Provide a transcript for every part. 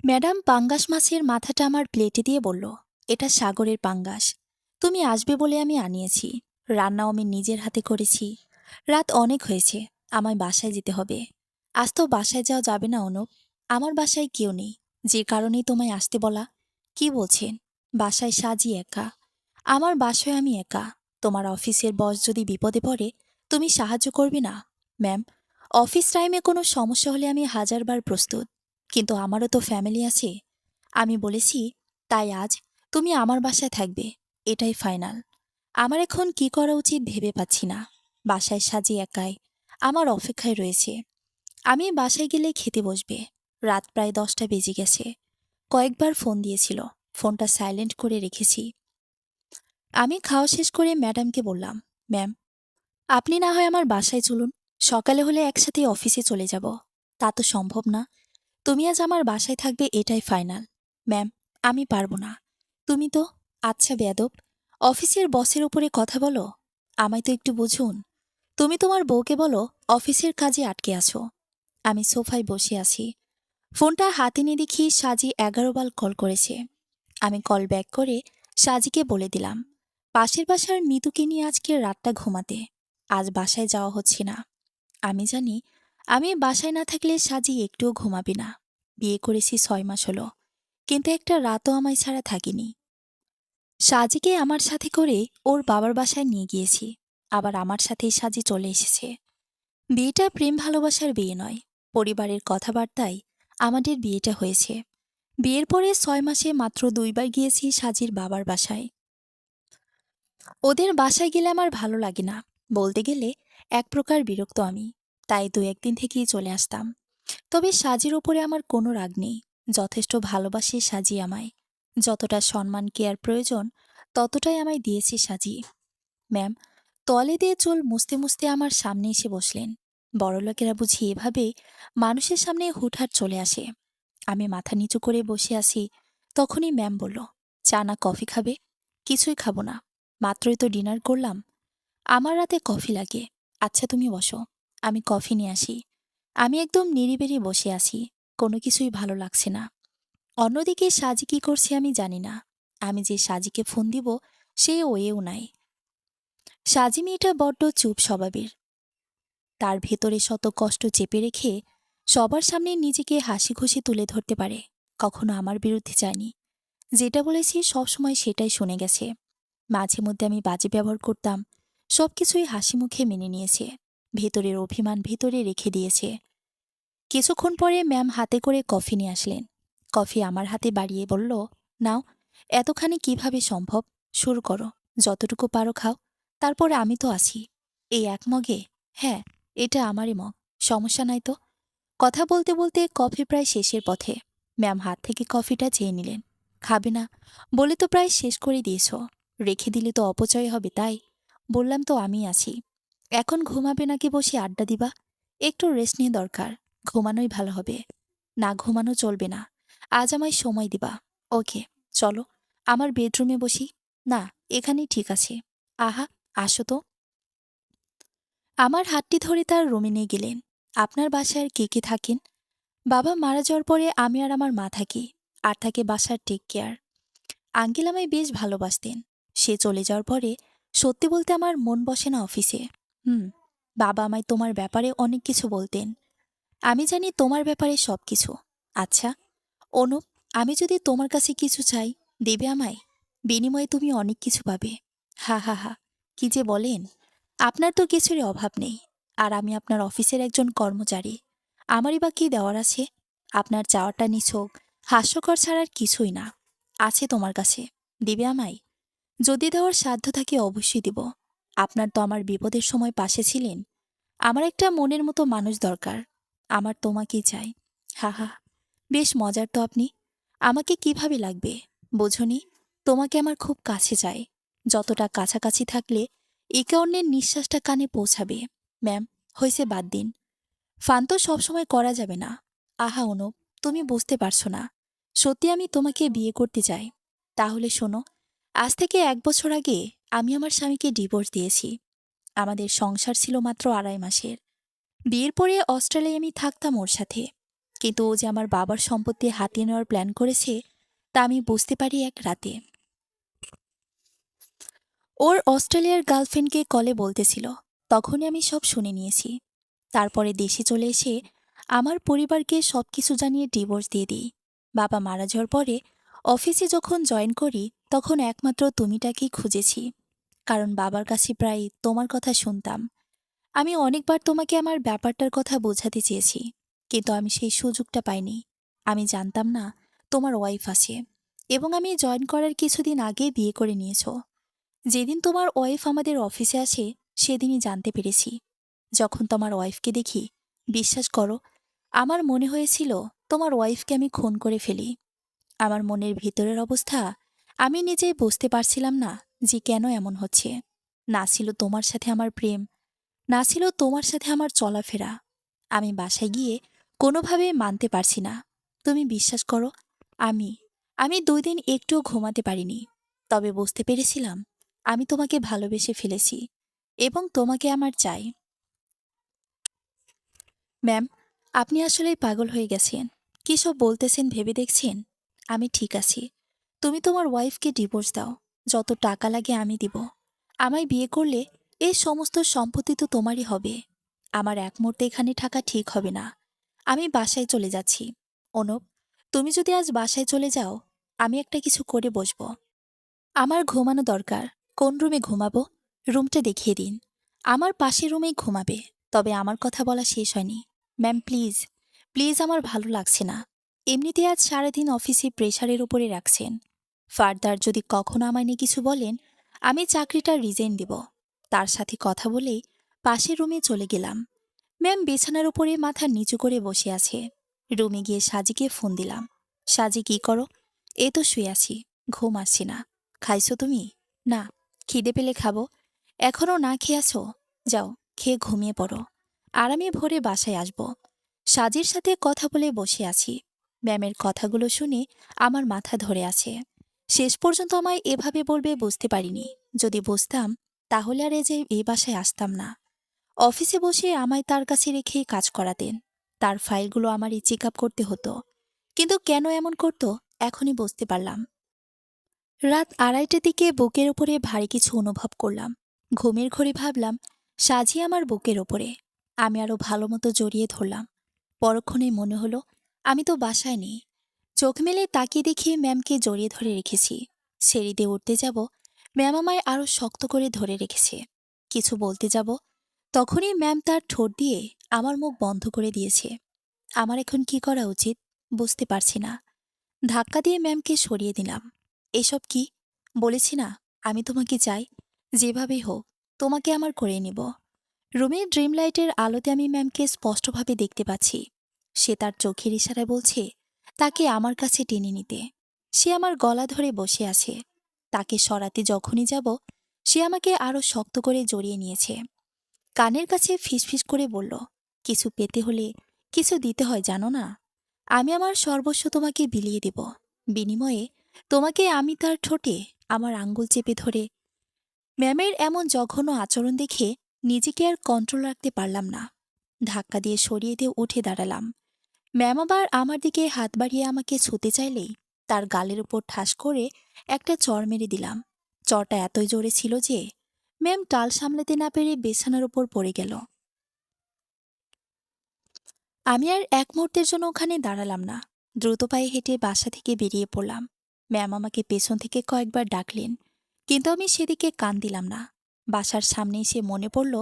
Madam পাঙ্গাস মাছের মাথাটা আমার প্লেটে দিয়ে বলল, এটা সাগরের পাঙ্গাস। তুমি আসবে বলে আমি আনিয়েছি। রান্নাও আমি নিজের হাতে করেছি। রাত অনেক হয়েছে, আমায় বাসায় যেতে হবে। আজ তো বাসায় যাওয়া যাবে না অনুপ। আমার বাসায় কেউ নেই, যে কারণেই তোমায় আসতে বলা। কি বলছেন? বাসায় সাজি একা। আমার বাসায় আমি একা। তোমার অফিসের বস যদি বিপদে পড়ে, তুমি সাহায্য করবে না? ম্যাম, অফিস টাইমে কোনো সমস্যা হলে আমি হাজারবার প্রস্তুত, কিন্তু আমারও তো ফ্যামিলি আছে। আমি বলেছি, তাই আজ তুমি আমার বাসায় থাকবে, এটাই ফাইনাল। আমার এখন কি করা উচিত ভেবে পাচ্ছি না। বাসায় সাজি একাই আমার অপেক্ষায় রয়েছে। আমি বাসায় গেলে খেতে বসবে। রাত প্রায় 10টা বেজে গেছে। কয়েকবার ফোন দিয়েছিল, ফোনটা সাইলেন্ট করে রেখেছি। আমি খাওয়া শেষ করে ম্যাডামকে বললাম, ম্যাম, আপনি না হয় আমার বাসায় চলুন। সকালে হলে একসাথে অফিসে চলে যাব। তা তো সম্ভব না। তুমি আজ আমার বাসায় থাকবে, এটাই ফাইনাল। ম্যাম, আমি পারবো না। তুমি তো, আচ্ছা বেয়াদব, অফিসের বসের উপরে কথা বলো। আমায় তো একটু বুঝুন। তুমি তোমার বউকে বলো অফিসের কাজে আটকে আছো। আমি সোফায় বসে আছি। ফোনটা হাতে নিয়ে দেখি সাজি 11 বার কল করেছে। আমি কল ব্যাক করে সাজিকে বলে দিলাম, পাশের বাসার মিতুকে নিয়ে আজকে রাতটা ঘুমাতে। আজ বাসায় যাওয়া হচ্ছে না। আমি জানি আমি বাসায় না থাকলে সাজি একটুও ঘুমাবে না। বিয়ে করেছি 6 মাস হলো, কিন্তু একটা রাতও আমায় ছাড়া থাকিনি। সাজিকে আমার সাথে করে ওর বাবার বাসায় নিয়ে গিয়েছি। আবার আমার সাথেই সাজি চলে এসেছে। বিয়েটা প্রেম ভালোবাসার বিয়ে নয়, পরিবারের কথাবার্তায় আমাদের বিয়েটা হয়েছে। বিয়ের পরে 6 মাসে মাত্র 2বার গিয়েছি সাজির বাবার বাসায়। ওদের বাসায় গেলে আমার ভালো লাগে না। বলতে গেলে এক প্রকার বিরক্ত আমি। তাই 2-1 দিন থেকেই চলে আসতাম। তবে সাজির ওপরে আমার কোনো রাগ নেই। যথেষ্ট ভালোবাসে সাজি আমায়। যতটা সম্মান কেয়ার প্রয়োজন, ততটাই আমায় দিয়েছে সাজি। ম্যাম, তলে দিয়ে চুল মুছতে মুছতে আমার সামনে এসে বসলেন। বড়লোকেরা বুঝি এভাবে মানুষের সামনে হুটহাট চলে আসে। আমি মাথা নিচু করে বসে আছি। তখনই ম্যাম বলল, চা না কফি খাবে? কিছুই খাবো না, মাত্রই তো ডিনার করলাম। আমার রাতে কফি লাগে। আচ্ছা তুমি বসো, আমি কফি নিয়ে আসি। আমি একদম নিরিবিরি বসে আছি। কোনো কিছুই ভালো লাগছে না। অন্যদিকে সাজি কি করছে আমি জানি না। আমি যে সাজিকে ফোন দিব, সে ওয়েও নাই। সাজি মেয়েটা বড্ড চুপ স্বভাবের। তার ভেতরে শত কষ্ট চেপে রেখে সবার সামনে নিজেকে হাসি খুশি তুলে ধরতে পারে। কখনো আমার বিরুদ্ধে যায়নি। যেটা বলেছি সবসময় সেটাই শুনে গেছে। মাঝে মধ্যে আমি বাজে ব্যবহার করতাম, সবকিছুই হাসি মুখে মেনে নিয়েছে। ভেতরের অভিমান ভেতরে রেখে দিয়েছে। কিছুক্ষণ পরে ম্যাম হাতে করে কফি নিয়ে আসলেন। কফি আমার হাতে বাড়িয়ে বলল, নাও। এতখানি কিভাবে সম্ভব? শুরু করো, যতটুকু পারো খাও। তারপরে আমি তো আছি। এই এক মগে? হ্যাঁ, এটা আমারই মগ। সমস্যা নাই তো। কথা বলতে বলতে কফি প্রায় শেষের পথে। ম্যাম হাত থেকে কফিটা চেয়ে নিলেন। খাবে না বলে তো প্রায় শেষ করে দিয়েছ। রেখে দিলে তো অপচয় হবে, তাই বললাম তো আমি আছি। এখন ঘুমাবে নাকি বসে আড্ডা দিবা? একটু রেস্ট নিয়ে দরকার। ঘুমানোই ভালো হবে। না ঘুমানো চলবে না। আজ আমায় সময় দিবা। ওকে, চলো আমার বেডরুমে বসি। না, এখানেই ঠিক আছে। আহা, আসো তো। আমার হাতটি ধরে তার রুমে নিয়ে গেলেন। আপনার বাসায় আর কে কে থাকেন? বাবা মারা যাওয়ার পরে আমি আর আমার মা থাকি। আর থাকে বাসার টেক কেয়ার। আঙ্কেল আমায় বেশ ভালোবাসতেন। সে চলে যাওয়ার পরে সত্যি বলতে আমার মন বসে না অফিসে। হুম, বাবা আমায় তোমার ব্যাপারে অনেক কিছু বলতেন। আমি জানি তোমার ব্যাপারে সবকিছু। আচ্ছা অনুপ, আমি যদি তোমার কাছে কিছু চাই, দেবে আমায়? বিনিময়ে তুমি অনেক কিছু পাবে। হা হা হা, কি যে বলেন! আপনার তো কিছুরই অভাব নেই। আর আমি আপনার অফিসের একজন কর্মচারী। আমারই বা কি দেওয়ার আছে? আপনার চাওয়াটা নিছক হাস্যকর ছাড়ার কিছুই না। আছে তোমার কাছে, দিবে আমায়? যদি দেওয়ার সাধ্য থাকে অবশ্যই দিব। আপনার তো আমার বিপদের সময় পাশে ছিলেন। আমার একটা মনের মতো মানুষ দরকার। আমার তোমাকেই চাই। হা হা, বেশ মজার তো আপনি। আমাকে কিভাবে লাগবে বোঝনি? তোমাকে আমার খুব কাছে চাই। যতটা কাছাকাছি থাকলে একে অন্যের নিঃশ্বাসটা কানে পৌঁছাবে। ম্যাম, হয়েছে বাদ দিন। ফান তো সবসময় করা যাবে না। আহা অনুপ, তুমি বুঝতে পারছো না। সত্যি আমি তোমাকে বিয়ে করতে চাই। তাহলে শোনো, আজ থেকে 1 বছর আগে আমি আমার স্বামীকে ডিভোর্স দিয়েছি। আমাদের সংসার ছিল মাত্র 2.5 মাসের। বিয়ের পরে অস্ট্রেলিয়ায় আমি থাকতাম ওর সাথে। কিন্তু ও যে আমার বাবার সম্পত্তি হাতিয়ে নেওয়ার প্ল্যান করেছে তা আমি বুঝতে পারি এক রাতে। ওর অস্ট্রেলিয়ার গার্লফ্রেন্ডকে কলে বলতেছিল, তখনই আমি সব শুনে নিয়েছি। তারপরে দেশে চলে এসে আমার পরিবারকে সবকিছু জানিয়ে ডিভোর্স দিয়ে দিই। বাবা মারা যাওয়ার পরে অফিসে যখন জয়েন করি তখন একমাত্র তুমিটাকেই খুঁজেছি, কারণ বাবার কাছে প্রায় তোমার কথা শুনতাম। আমি অনেকবার তোমাকে আমার ব্যাপারটার কথা বোঝাতে চেয়েছি, কিন্তু আমি সেই সুযোগটা পাইনি। আমি জানতাম না তোমার ওয়াইফ আছে, এবং আমি জয়েন করার কিছুদিন আগে বিয়ে করে নিয়েছো। যেদিন তোমার ওয়াইফ আমাদের অফিসে আসে সেদিনই জানতে পেরেছি। যখন তোমার ওয়াইফকে দেখি, বিশ্বাস করো, আমার মনে হয়েছিল তোমার ওয়াইফকে আমি খুন করে ফেলি। আমার মনের ভিতরের অবস্থা আমি নিজেই বুঝতে পারছিলাম না যে কেন এমন হচ্ছে। না ছিল তোমার সাথে আমার প্রেম, না ছিল তোমার সাথে আমার চলাফেরা। আমি বাসায় গিয়ে কোনোভাবে মানতে পারছি না। তুমি বিশ্বাস করো, আমি আমি 2 দিন একটুও ঘুমাতে পারিনি। তবে বুঝতে পেরেছিলাম আমি তোমাকে ভালোবেসে ফেলেছি এবং তোমাকে আমার চাই। ম্যাম, আপনি আসলেই পাগল হয়ে গেছেন। কী সব বলতেছেন ভেবে দেখছেন? আমি ঠিক আছি। তুমি তোমার ওয়াইফকে ডিভোর্স দাও। যত টাকা লাগে আমি দিব। আমায় বিয়ে করলে এই সমস্ত সম্পত্তি তো তোমারই হবে। আমার এক মুহূর্তে এখানে থাকা ঠিক হবে না। আমি বাসায় চলে যাচ্ছি। অনুপ, তুমি যদি আজ বাসায় চলে যাও, আমি একটা কিছু করে বসবো। আমার ঘুমানো দরকার। কোন রুমে ঘুমাবো? রুমটা দেখিয়ে দিন। আমার পাশের রুমেই ঘুমাবে। তবে আমার কথা বলা শেষ হয়নি। ম্যাম, প্লিজ, প্লিজ, আমার ভালো লাগছে না। এমনিতে আজ সারাদিন অফিসে প্রেশারের উপরে রাখছেন। ফার্দার যদি কখনো আমায় নিয়ে কিছু বলেন, আমি চাকরিটা রিজাইন দেব। তার সাথে কথা বলেই পাশের রুমে চলে গেলাম। ম্যাম বিছানার উপরে মাথা নিচু করে বসে আছে। রুমে গিয়ে সাজিকে ফোন দিলাম। সাজি, কি করো? এই তো শুয়ে আছি, ঘুম আসছে না। খাইছো তুমি? না। খিদে পেলে খাবো। এখনও না খেয়ে আছো? যাও, খেয়ে ঘুমিয়ে পড়ো। আর আমি ভোরে বাসায় আসব। সাজির সাথে কথা বলে বসে আছি। ম্যামের কথাগুলো শুনে আমার মাথা ধরে আছে। শেষ পর্যন্ত আমায় এভাবে বলবে বুঝতে পারিনি। যদি বুঝতাম তাহলে আর এই বাসায় আসতাম না। অফিসে বসে আমায় তার কাছে রেখে কাজ করাতেন। তার ফাইলগুলো আমারই চেক আপ করতে হতো। কিন্তু কেন এমন করতো এখনই বুঝতে পারলাম। রাত 2:30টার দিকে বুকের উপরে ভারী কিছু অনুভব করলাম। ঘুমের ঘোরে ভাবলাম সাজি আমার বুকের ওপরে। আমি আরো ভালো মতো জড়িয়ে ধরলাম। পরক্ষণেই মনে হলো আমি তো বাসায় নেই। চোখ মেলে তাকিয়ে দেখি ম্যামকে জড়িয়ে ধরে রেখেছি। সিঁড়ি দিয়ে উঠতে যাব, ম্যাম আমায় আরো শক্ত করে ধরে রেখেছে। কিছু বলতে যাব, তখনই ম্যাম তার ঠোঁট দিয়ে আমার মুখ বন্ধ করে দিয়েছে। আমার এখন কি করা উচিত বুঝতে পারছি না। ধাক্কা দিয়ে ম্যামকে সরিয়ে দিলাম। এসব কি? বলেছি না আমি তোমাকে চাই। যেভাবেই হোক তোমাকে আমার করে নিব। রুমের ড্রিম লাইটের আলোতে আমি ম্যামকে স্পষ্টভাবে দেখতে পাচ্ছি। সে তার চোখের ইশারায় বলছে তাকে আমার কাছে টেনে নিতে। সে আমার গলা ধরে বসে আছে। তাকে সরাতে যখনই যাব, সে আমাকে আরো শক্ত করে জড়িয়ে নিয়েছে। কানের কাছে ফিসফিস করে বলল, কিছু পেতে হলে কিছু দিতে হয় জানো না? আমি আমার সর্বস্ব তোমাকে বিলিয়ে দেব। বিনিময়ে তোমাকে আমি তার ঠোঁটে আমার আঙ্গুল চেপে ধরে। ম্যামের এমন জঘন্য আচরণ দেখে নিজেকে আর কন্ট্রোল রাখতে পারলাম না। ধাক্কা দিয়ে সরিয়ে দিয়ে উঠে দাঁড়ালাম। ম্যাম আবার আমার দিকে হাত বাড়িয়ে আমাকে ছুতে চাইলেই তার গালের উপর ঠাস করে একটা চড় মেরে দিলাম। চড়টা এতই জোরে ছিল যে ম্যাম টাল সামলাতে না পেরে বিছানার উপর পড়ে গেল। আমি আর এক মুহূর্তের জন্য ওখানে দাঁড়ালাম না। দ্রুত পায়ে হেঁটে বাসা থেকে বেরিয়ে পড়লাম। ম্যাম আমাকে পেছন থেকে কয়েকবার ডাকলেন, কিন্তু আমি সেদিকে কান দিলাম না। বাসার সামনে এসে মনে পড়ল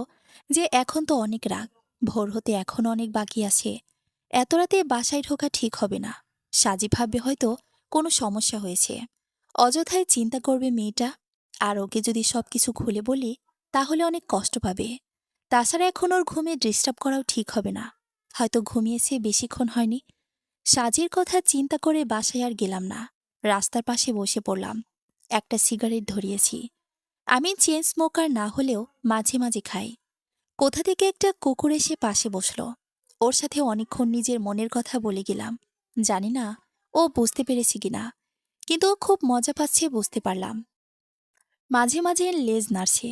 যে এখন তো অনেক রাত, ভোর হতে এখনো অনেক বাকি আছে। এত রাতে বাসায় ঢোকা ঠিক হবে না। সাজি ভাববে হয়তো কোনো সমস্যা হয়েছে। অযথায় চিন্তা করবে মেয়েটা। আর ওকে যদি সবকিছু খুলে বলি তাহলে অনেক কষ্ট পাবে। তাছাড়া এখন ওর ঘুমে ডিস্টার্ব করাও ঠিক হবে না। হয়তো ঘুমিয়েছে বেশিক্ষণ হয়নি। সাজির কথা চিন্তা করে বাসায় আর গেলাম না। রাস্তার পাশে বসে পড়লাম। একটা সিগারেট ধরিয়েছি। আমি চেন স্মোকার না হলেও মাঝে মাঝে খাই। কোথা থেকে একটা কুকুর এসে পাশে বসল। ওর সাথে অনেকক্ষণ নিজের মনের কথা বলে গেলাম। জানি না ও বুঝতে পেরেছে কিনা, কিন্তু ও খুব মজা পাচ্ছে বুঝতে পারলাম। মাঝে মাঝে লেজ নাড়ছে।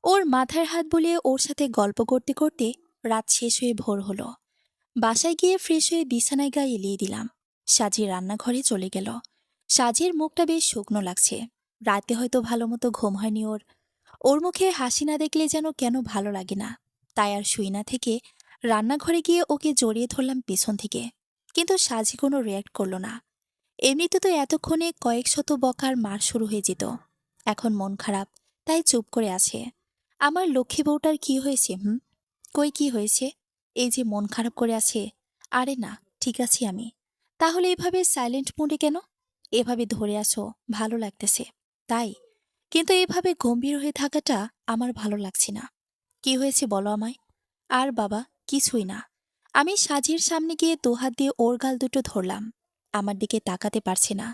ওর মাথার হাত বুলিয়ে ওর সাথে গল্প করতে করতে রাত শেষ হয়ে ভোর হলো। বাসায় গিয়ে ফ্রেশ হয়ে বিছানায় গায়ে এলিয়ে দিলাম। সাজি রান্নাঘরে চলে গেল। সাজির মুখটা বেশ শুকনো লাগছে। রাতে হয়তো ভালো মতো ঘুম হয়নি ওর। ওর মুখে হাসি না দেখলে যেন কেন ভালো লাগে না। তাই আর শুই না থেকে রান্নাঘরে গিয়ে ওকে জড়িয়ে ধরলাম পেছন থেকে। কিন্তু সাজি কোনো রিয়্যাক্ট করলো না। এমনিতে তো এতক্ষণে কয়েক শত বকার মার শুরু হয়ে যেত। এখন মন খারাপ, তাই চুপ করে আছে। আমার লক্ষ্মী বউটার কি হয়েছে? কই কি হয়েছে? এই যে মন খারাপ করে আছে। আরে না, ঠিক আছি আমি। তাহলে এভাবে সাইলেন্ট মোডে কেন? এভাবে ধরে আছো, ভালো লাগতেছে তাই। কিন্তু এভাবে গম্ভীর হয়ে থাকাটা আমার ভালো লাগছে না। কি হয়েছে বলো আমায়? আর বাবা, কিছুই না। আমি সাজির সামনে গিয়ে দুহাত দিয়ে ওর গাল দুটো ধরলাম। আমার দিকে তাকাতে পারছে না।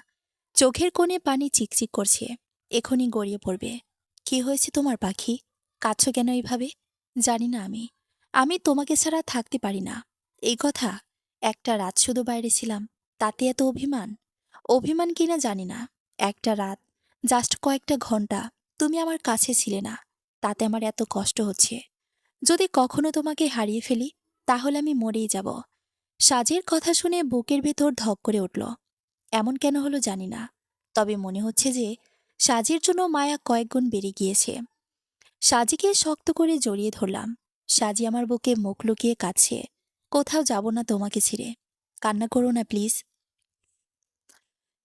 চোখের কোণে পানি চিকচিক করছে। এখনই গড়িয়ে পড়বে। কি হয়েছে তোমার পাখি? কাঁদছ কেন এইভাবে? জানি না আমি। আমি তোমাকে ছাড়া থাকতে পারি না। এই কথা। একটা রাত শুধু বাইরে ছিলাম, তাতে এত অভিমান? অভিমান কিনা জানি না। একটা রাত, জাস্ট কয়েকটা ঘন্টা তুমি আমার কাছে ছিলে না, তাতে আমার এত কষ্ট হচ্ছে। যদি কখনো তোমাকে হারিয়ে ফেলি, তাহলে আমি মরেই যাব। সাজের কথা শুনে বুকের ভেতর ধক করে উঠল। এমন কেন হলো জানি না। তবে মনে হচ্ছে যে সাজির জন্য মায়া কয়েকগুণ বেড়ে গিয়েছে। সাজিকে শক্ত করে জড়িয়ে ধরলাম। সাজি আমার বুকে মুখ লুকিয়ে কাঁদছে। কোথাও যাব না তোমাকে ছেড়ে। কান্না করো না প্লিজ।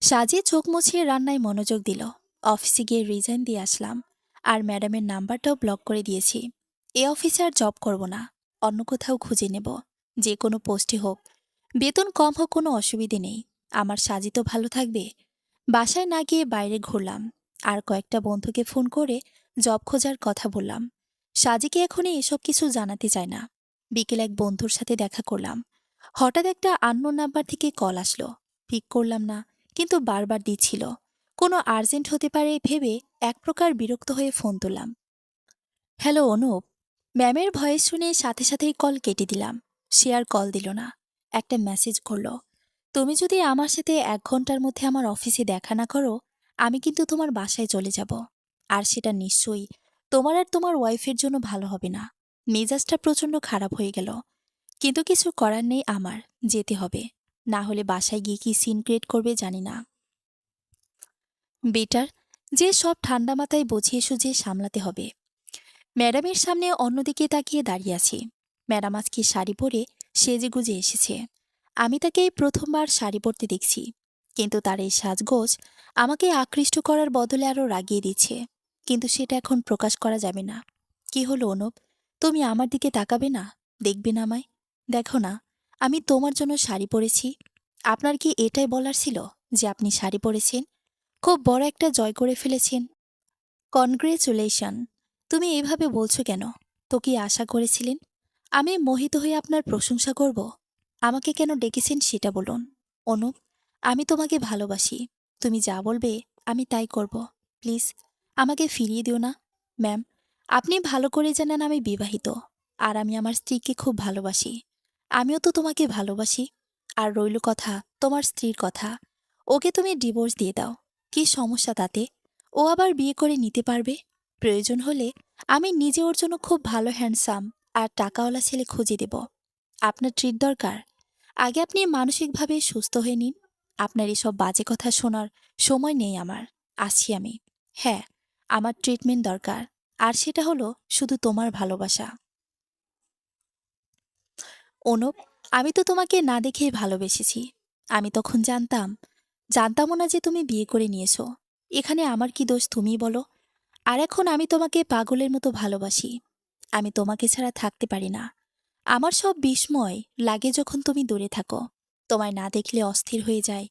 সাজি চোখ মুছিয়ে রান্নায় মনোযোগ দিল। অফিসে গিয়ে রিজাইন দিয়ে আসলাম। আর ম্যাডামের নাম্বারটাও ব্লক করে দিয়েছি। এ অফিসে আর জব করব না। অন্য কোথাও খুঁজে নেব। যে কোনো পোস্টে হোক। বেতন কম হোক, কোনো অসুবিধে নেই। আমার সাজি তো ভালো থাকবে। বাসায় না গিয়ে বাইরে ঘুরলাম। আর কয়েকটা বন্ধুকে ফোন করে জব খোঁজার কথা বললাম। সাজিকে এখনই এসব কিছু জানাতে চায় না। বিকেল এক বন্ধুর সাথে দেখা করলাম। হঠাৎ একটা আননোন নাম্বার থেকে কল আসলো। পিক করলাম না, কিন্তু বারবার দিচ্ছিল। কোনো আর্জেন্ট হতে পারে ভেবে এক প্রকার বিরক্ত হয়ে ফোন তুললাম। হ্যালো অনুপ। ম্যামের ভয়েস শুনে সাথে সাথেই কল কেটে দিলাম। সে আর কল দিল না। একটা মেসেজ করলো, তুমি যদি আমার সাথে 1 ঘন্টার মধ্যে আমার অফিসে দেখা না করো, আমি কিন্তু তোমার বাসায় চলে যাব। আর সেটা নিশ্চয়ই তোমার আর তোমার ওয়াইফের জন্য ভালো হবে না। মেজাজটা প্রচণ্ড খারাপ হয়ে গেল। কিন্তু কিছু করার নেই, আমার যেতে হবে। না হলে বাসায় গিয়ে কি সিন ক্রিয়েট করবে জানি না। বেটার যে সব ঠান্ডা মাথায় বুঝিয়ে সুঝিয়ে সামলাতে হবে। ম্যাডামের সামনে অন্যদিকে তাকিয়ে দাঁড়িয়ে আছি। ম্যাডাম আজকে শাড়ি পরে সেজেগুজে এসেছে। আমি তাকে এই প্রথমবার শাড়ি পরতে দেখছি। কিন্তু তার এই সাজগোজ আমাকে আকৃষ্ট করার বদলে আরও রাগিয়ে দিচ্ছে। কিন্তু সেটা এখন প্রকাশ করা যাবে না। কি হলো অনুপ? তুমি আমার দিকে তাকাবে না? দেখবে না আমায়? দেখো না, আমি তোমার জন্য শাড়ি পরেছি। আপনার কি এটাই বলার ছিল যে আপনি শাড়ি পরেছেন? খুব বড় একটা জয় করে ফেলেছেন। কনগ্রেচুলেশন। তুমি এইভাবে বলছো কেন? তো কি আশা করেছিলেন আমি মোহিত হয়ে আপনার প্রশংসা করব? আমাকে কেন ডেকেছেন সেটা বলুন। অনুপ, আমি তোমাকে ভালোবাসি। তুমি যা বলবে আমি তাই করব। প্লিজ, আমাকে ফিরিয়ে দিও না। ম্যাম, আপনি ভালো করে জানেন আমি বিবাহিত। আর আমি আমার স্ত্রীকে খুব ভালোবাসি। আমিও তো তোমাকে ভালোবাসি। আর রইল কথা তোমার স্ত্রীর কথা। ওকে তুমি ডিভোর্স দিয়ে দাও। কি সমস্যা তাতে? ও আবার বিয়ে করে নিতে পারবে। প্রয়োজন হলে আমি নিজে ওর জন্য খুব ভালো হ্যান্ডসাম আর টাকাওয়ালা ছেলে খুঁজে দেব। আপনার ট্রিট দরকার। আগে আপনি মানসিকভাবে সুস্থ হয়ে নিন। আপনার এসব বাজে কথা শোনার সময় নেই আমার। আসছি আমি। হ্যাঁ, আমার ট্রিটমেন্ট দরকার। আর সেটা হলো শুধু তোমার ভালোবাসা। অনুপ, আমি তো তোমাকে না দেখেই ভালোবেসেছি। আমি তখন জানতামও না যে তুমি বিয়ে করে নিয়েছো। এখানে আমার কি দোষ তুমিই বলো। আর এখন আমি তোমাকে পাগলের মতো ভালোবাসি। আমি তোমাকে ছাড়া থাকতে পারি না। আমার সব বিস্ময় লাগে যখন তুমি দূরে থাকো। তোমায় না দেখলে অস্থির হয়ে যায়।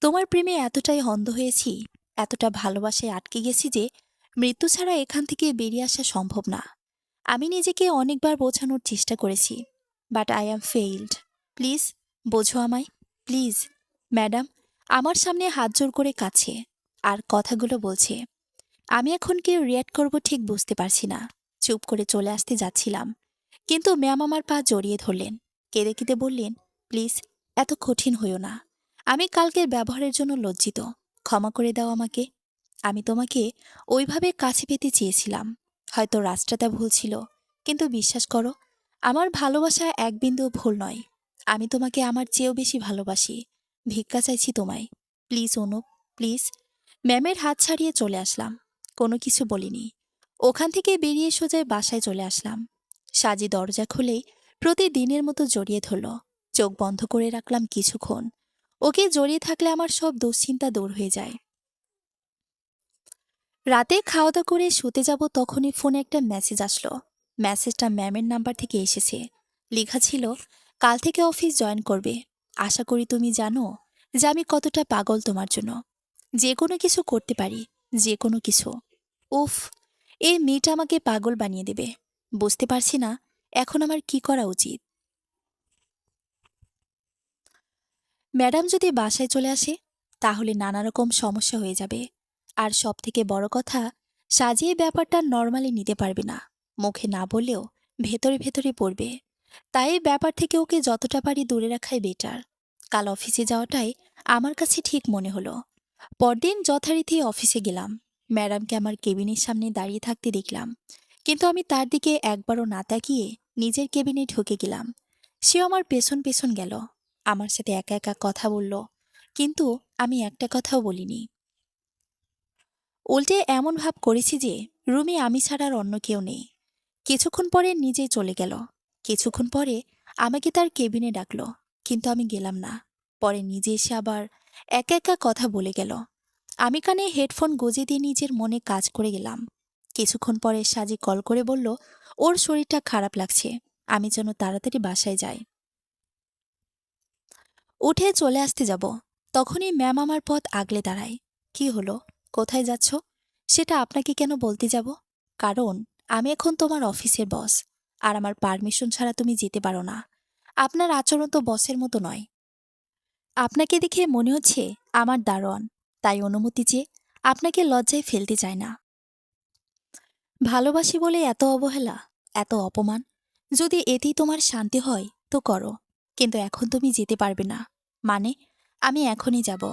তোমার প্রেমে এতটাই অন্ধ হয়েছি, এতটা ভালোবাসায় আটকে গেছি যে মৃত্যু ছাড়া এখান থেকে বেরিয়ে আসা সম্ভব না। আমি নিজেকে অনেকবার বোঝানোর চেষ্টা করেছি, but I am failed. Please, বোঝো আমায়। প্লিজ। ম্যাডাম আমার সামনে হাত জোর করে কাছে আর কথাগুলো বলছে। আমি এখন কি রিয়্যাক্ট করব ঠিক বুঝতে পারছি না। চুপ করে চলে আসতে যাচ্ছিলাম, কিন্তু ম্যাম আমার পা জড়িয়ে ধরলেন। কেঁদে কেঁদে বললেন, প্লিজ, এত কঠিন হইও না। আমি কালকের ব্যবহারের জন্য লজ্জিত। ক্ষমা করে দাও আমাকে। আমি তোমাকে ওইভাবে কাছে পেতে চেয়েছিলাম। হয়তো রাস্তাটা ভুল ছিল, কিন্তু বিশ্বাস করো, আমার ভালোবাসা এক বিন্দুও ভুল নয়। আমি তোমাকে আমার চেয়েও বেশি ভালোবাসি। ভিক্ষা চাইছি তোমায়। Please Anup, please. ম্যামের হাত ছাড়িয়ে চলে আসলাম। কোনো কিছু বলিনি। ওখান থেকে বেরিয়ে সোজা বাসায় চলে আসলাম। সাজি দরজা খুলেই প্রতিদিনের মতো জড়িয়ে ধরল। চোখ বন্ধ করে রাখলাম কিছুক্ষণ। ওকে জড়িয়ে থাকলে আমার সব দুশ্চিন্তা দূর হয়ে যায়। রাতে খাওয়া দাওয়া করে শুতে যাব তখনই ফোনে একটা মেসেজ আসলো। মেসেজটা ম্যামের নাম্বার থেকে এসেছে। লেখা ছিল, কাল থেকে অফিস জয়েন করবে। আশা করি তুমি জানো যে আমি কতটা পাগল তোমার জন্য। যে কোনো কিছু করতে পারি, যে কোনো কিছু। উফ, এই মেয়েটা আমাকে পাগল বানিয়ে দেবে। বুঝতে পারছি না এখন আমার কি করা উচিত। ম্যাডাম যদি বাসায় চলে আসে তাহলে নানা রকম সমস্যা হয়ে যাবে। আর সব থেকে বড় কথা, সাজিয়ে ব্যাপারটা নর্মালি নিতে পারবে না। মুখে না বললেও ভেতরে ভেতরে পড়বে। তাই এই ব্যাপার থেকে ওকে যতটা পারি দূরে রাখাই বেটার। কাল অফিসে যাওয়াটাই আমার কাছে ঠিক মনে হলো। পরদিন যথারীতি অফিসে গেলাম। ম্যাডামকে আমার কেবিনের সামনে দাঁড়িয়ে থাকতে দেখলাম, কিন্তু আমি তার দিকে একবারও না তাকিয়ে নিজের কেবিনে ঢুকে গেলাম। সেও আমার পেছন পেছন গেল। আমার সাথে একা একা কথা বলল, কিন্তু আমি একটা কথাও বলিনি। উল্টে এমন ভাব করেছি যে রুমে আমি ছাড়া আর অন্য কেউ নেই। কিছুক্ষণ পরে নিজেই চলে গেল। কিছুক্ষণ পরে আমাকে তার কেবিনে ডাকলো, কিন্তু আমি গেলাম না। পরে নিজে এসে আবার একা একা কথা বলে গেল। আমি কানে হেডফোন গুঁজে দিয়ে নিজের মনে কাজ করে গেলাম। কিছুক্ষণ পরে সাজি কল করে বলল ওর শরীরটা খারাপ লাগছে, আমি যেন তাড়াতাড়ি বাসায় যাই। উঠে চলে আসতে যাব, তখনই ম্যাম আমার পথ আগলে দাঁড়ায়। কি হলো, কোথায় যাচ্ছ? সেটা আপনাকে কেন বলতে যাব? কারণ আমি এখন তোমার অফিসের বস, আর আমার পারমিশন ছাড়া তুমি যেতে পারো না। আপনার আচরণ তো বসের মতো নয়। আপনাকে দেখে মনে হচ্ছে আমার দারোয়ান, তাই অনুমতি চেয়ে আপনাকে লজ্জায় ফেলতে চায় না। ভালোবাসি বলে এত অবহেলা, এত অপমান। যদি এতেই তোমার শান্তি হয় তো করো, কিন্তু এখন তুমি যেতে পারবে না। মানে, আমি এখনই যাব।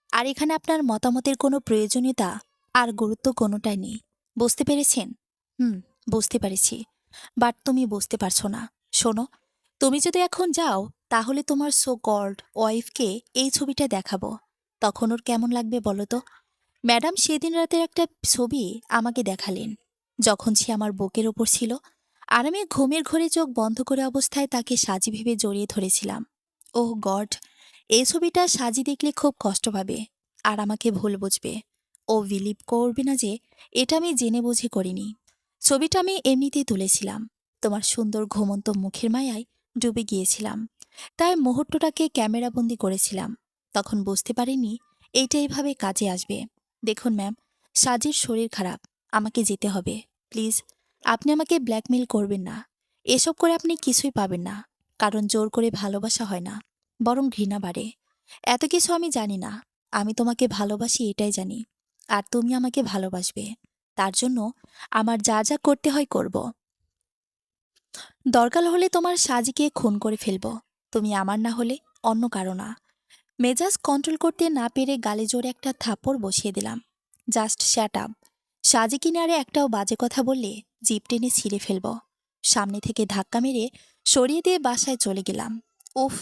আর এখানে আপনার মতামতের কোনো প্রয়োজনীয়তা আর গুরুত্ব কোনোটাই নেই। বুঝতে পেরেছেন? হুম, বুঝতে পেরেছি। বাট তুমি বুঝতে পারছো না। শোনো, তুমি যদি এখন যাও তাহলে তোমার সো কল্ড ওয়াইফকে এই ছবিটা দেখাবো। তখন ওর কেমন লাগবে বলো তো? ম্যাডাম সেদিন রাতের একটা ছবি আমাকে দেখালেন, যখন সে আমার বুকের ওপর ছিল আর আমি ঘুমের ঘোরে চোখ বন্ধ করে অবস্থায় তাকে সাজি ভেবে জড়িয়ে ধরেছিলাম। ওহ গড, এই ছবিটা সাজি দেখলে খুব কষ্ট পাবে আর আমাকে ভুল বুঝবে। ও বিলিভ করবে না যে এটা আমি জেনে বুঝে করিনি। ছবিটা আমি এমনিতেই তুলেছিলাম। তোমার সুন্দর ঘুমন্ত মুখের মায়ায় ডুবে গিয়েছিলাম, তাই মুহূর্তটাকে ক্যামেরাবন্দি করেছিলাম। তখন বুঝতে পারিনি এইটা এইভাবে কাজে আসবে। দেখুন ম্যাম, সাজির শরীর খারাপ, আমাকে যেতে হবে। প্লিজ, আপনি আমাকে ব্ল্যাকমেইল করবেন না। এসব করে আপনি কিছুই পাবেন না। কারণ জোর করে ভালোবাসা হয় না, বরং ঘৃণা বাড়ে। এত কিছু আমি জানি না, আমি তোমাকে ভালোবাসি এটাই জানি। আর তুমি আমাকে ভালোবাসবে। তার জন্য আমার যা যা করতে হয় করব। দরকার হলে তোমার সাজিকে খুন করে ফেলব। তুমি আমার না হলে অন্য কারো না। মেজাজ কন্ট্রোল করতে না পেরে গালে জোরে একটা থাপ্পড় বসিয়ে দিলাম। Just shut up. সাজি কিনারে একটাও বাজে কথা বললে জিপ টেনে ছিঁড়ে ফেলব। সামনে থেকে ধাক্কা মেরে সরিয়ে দিয়ে বাসায় চলে গেলাম। উফ,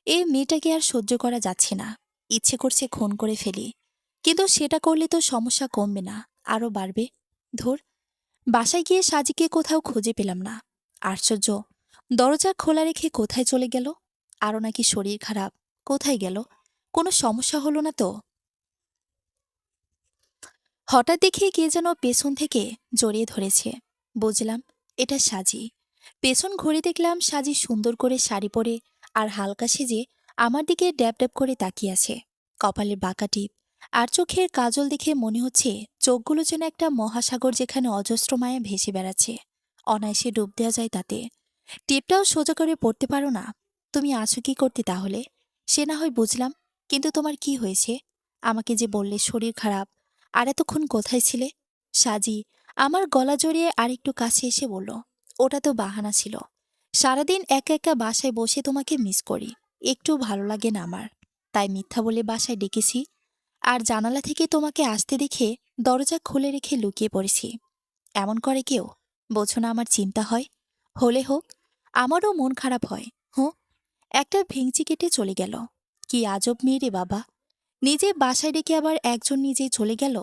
এই মেয়েটাকে আর সহ্য করা যাচ্ছে না। ইচ্ছে করছে খুন করে ফেলি, কিন্তু সেটা করলে তো সমস্যা কমবে না, আরও বাড়বে। ধুর, বাসায় গিয়ে সাজিকে কোথাও খুঁজে পেলাম না। আশ্চর্য, দরজা খোলা রেখে কোথায় চলে গেল? আরও নাকি শরীর খারাপ। কোথায় গেল? কোনো সমস্যা হলো না তো? হঠাৎ দেখে কে যেন পেছন থেকে জড়িয়ে ধরেছে। বুঝলাম এটা সাজি। পেছন ঘুরে দেখলাম সাজি সুন্দর করে শাড়ি পরে আর হালকা সেজে আমার দিকে ড্যাব ড্যাব করে তাকিয়ে আছে। কপালে বাঁকা টিপ আর চোখের কাজল দেখে মনে হচ্ছে চোখগুলো যেন একটা মহাসাগর, যেখানে অজস্র মায়া ভেসে বেড়াচ্ছে। অনায়াসে ডুব দেওয়া যায় তাতে। টিপটাও সোজা করে পড়তে পারো না? তুমি আছো কি করতে তাহলে? সে না হয় বুঝলাম, কিন্তু তোমার কি হয়েছে? আমাকে যে বললে শরীর খারাপ, আর এতক্ষণ কোথায় ছিলে? সাজি আমার গলা জড়িয়ে আরেকটু কাছে এসে বলল, ওটা তো বাহানা ছিল। সারাদিন একা একা বাসায় বসে তোমাকে মিস করি, একটু ভালো লাগে না আমার, তাই মিথ্যা বলে বাসায় ডেকেছি। আর জানালা থেকে তোমাকে আসতে দেখে দরজা খুলে রেখে লুকিয়ে পড়েছি। এমন করে কেউ? বোঝো না আমার চিন্তা হয়? হলে হোক, আমারও মন খারাপ হয়। হুঁ, একটা ভেঙচি কেটে চলে গেল। কি আজব মেয়ে রে বাবা, নিজে বাসায় ডেকে আবার একজন নিজেই চলে গেল।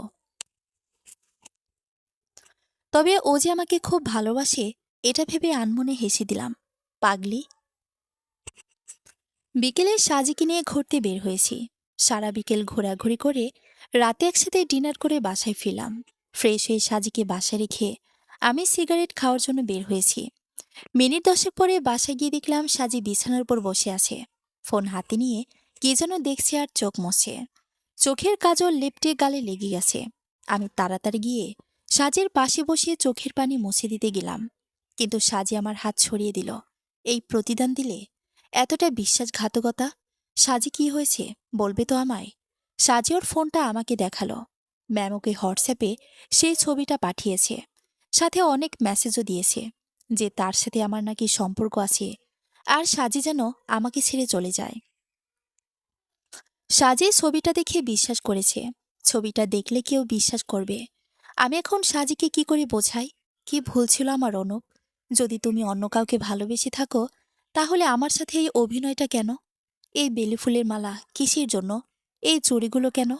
তবে ও যে আমাকে খুব ভালোবাসে এটা ভেবে আনমনে হেসে দিলাম। পাগলি। বিকেলে সাজিকে নিয়ে ঘুরতে বের হয়েছি। সারা বিকেল ঘোরাঘুরি করে রাতে একসাথে ডিনার করে বাসায় ফিরলাম। ফ্রেশ হয়ে সাজিকে বাসায় রেখে আমি সিগারেট খাওয়ার জন্য বের হয়েছি। মিনিট 10 পরে বাসায় গিয়ে দেখলাম সাজি বিছানার উপর বসে আছে, ফোন হাতে নিয়ে কি যেন দেখছে আর চোখ মুছছে। চোখের কাজল লেপটে গালে লেগে গেছে। আমি তাড়াতাড়ি গিয়ে সাজের পাশে বসিয়ে চোখের পানি মুছে দিতে গেলাম, কিন্তু সাজি আমার হাত ছড়িয়ে দিল। এই প্রতিদান দিলে? এতটা বিশ্বাসঘাতকতা! সাজি কি হয়েছে বলবে তো আমায়? সাজি ওর ফোনটা আমাকে দেখালো। ম্যাম ওকে হোয়াটসঅ্যাপে সেই ছবিটা পাঠিয়েছে, সাথে অনেক মেসেজও দিয়েছে যে তার সাথে আমার নাকি সম্পর্ক আছে, আর সাজি যেন আমাকে ছেড়ে চলে যায়। সাজি ছবিটা দেখে বিশ্বাস করেছে। ছবিটা দেখলে কেউ বিশ্বাস করবে। আমি এখন সাজিকে কি করে বোঝাই কি ভুল ছিল আমার অনুপ? যদি তুমি অন্য কাউকে ভালোবেসে থাকো, তাহলে আমার সাথে এই অভিনয়টা কেন? এই বেলি ফুলের মালা কিসের জন্য? এই চুড়িগুলো কেন?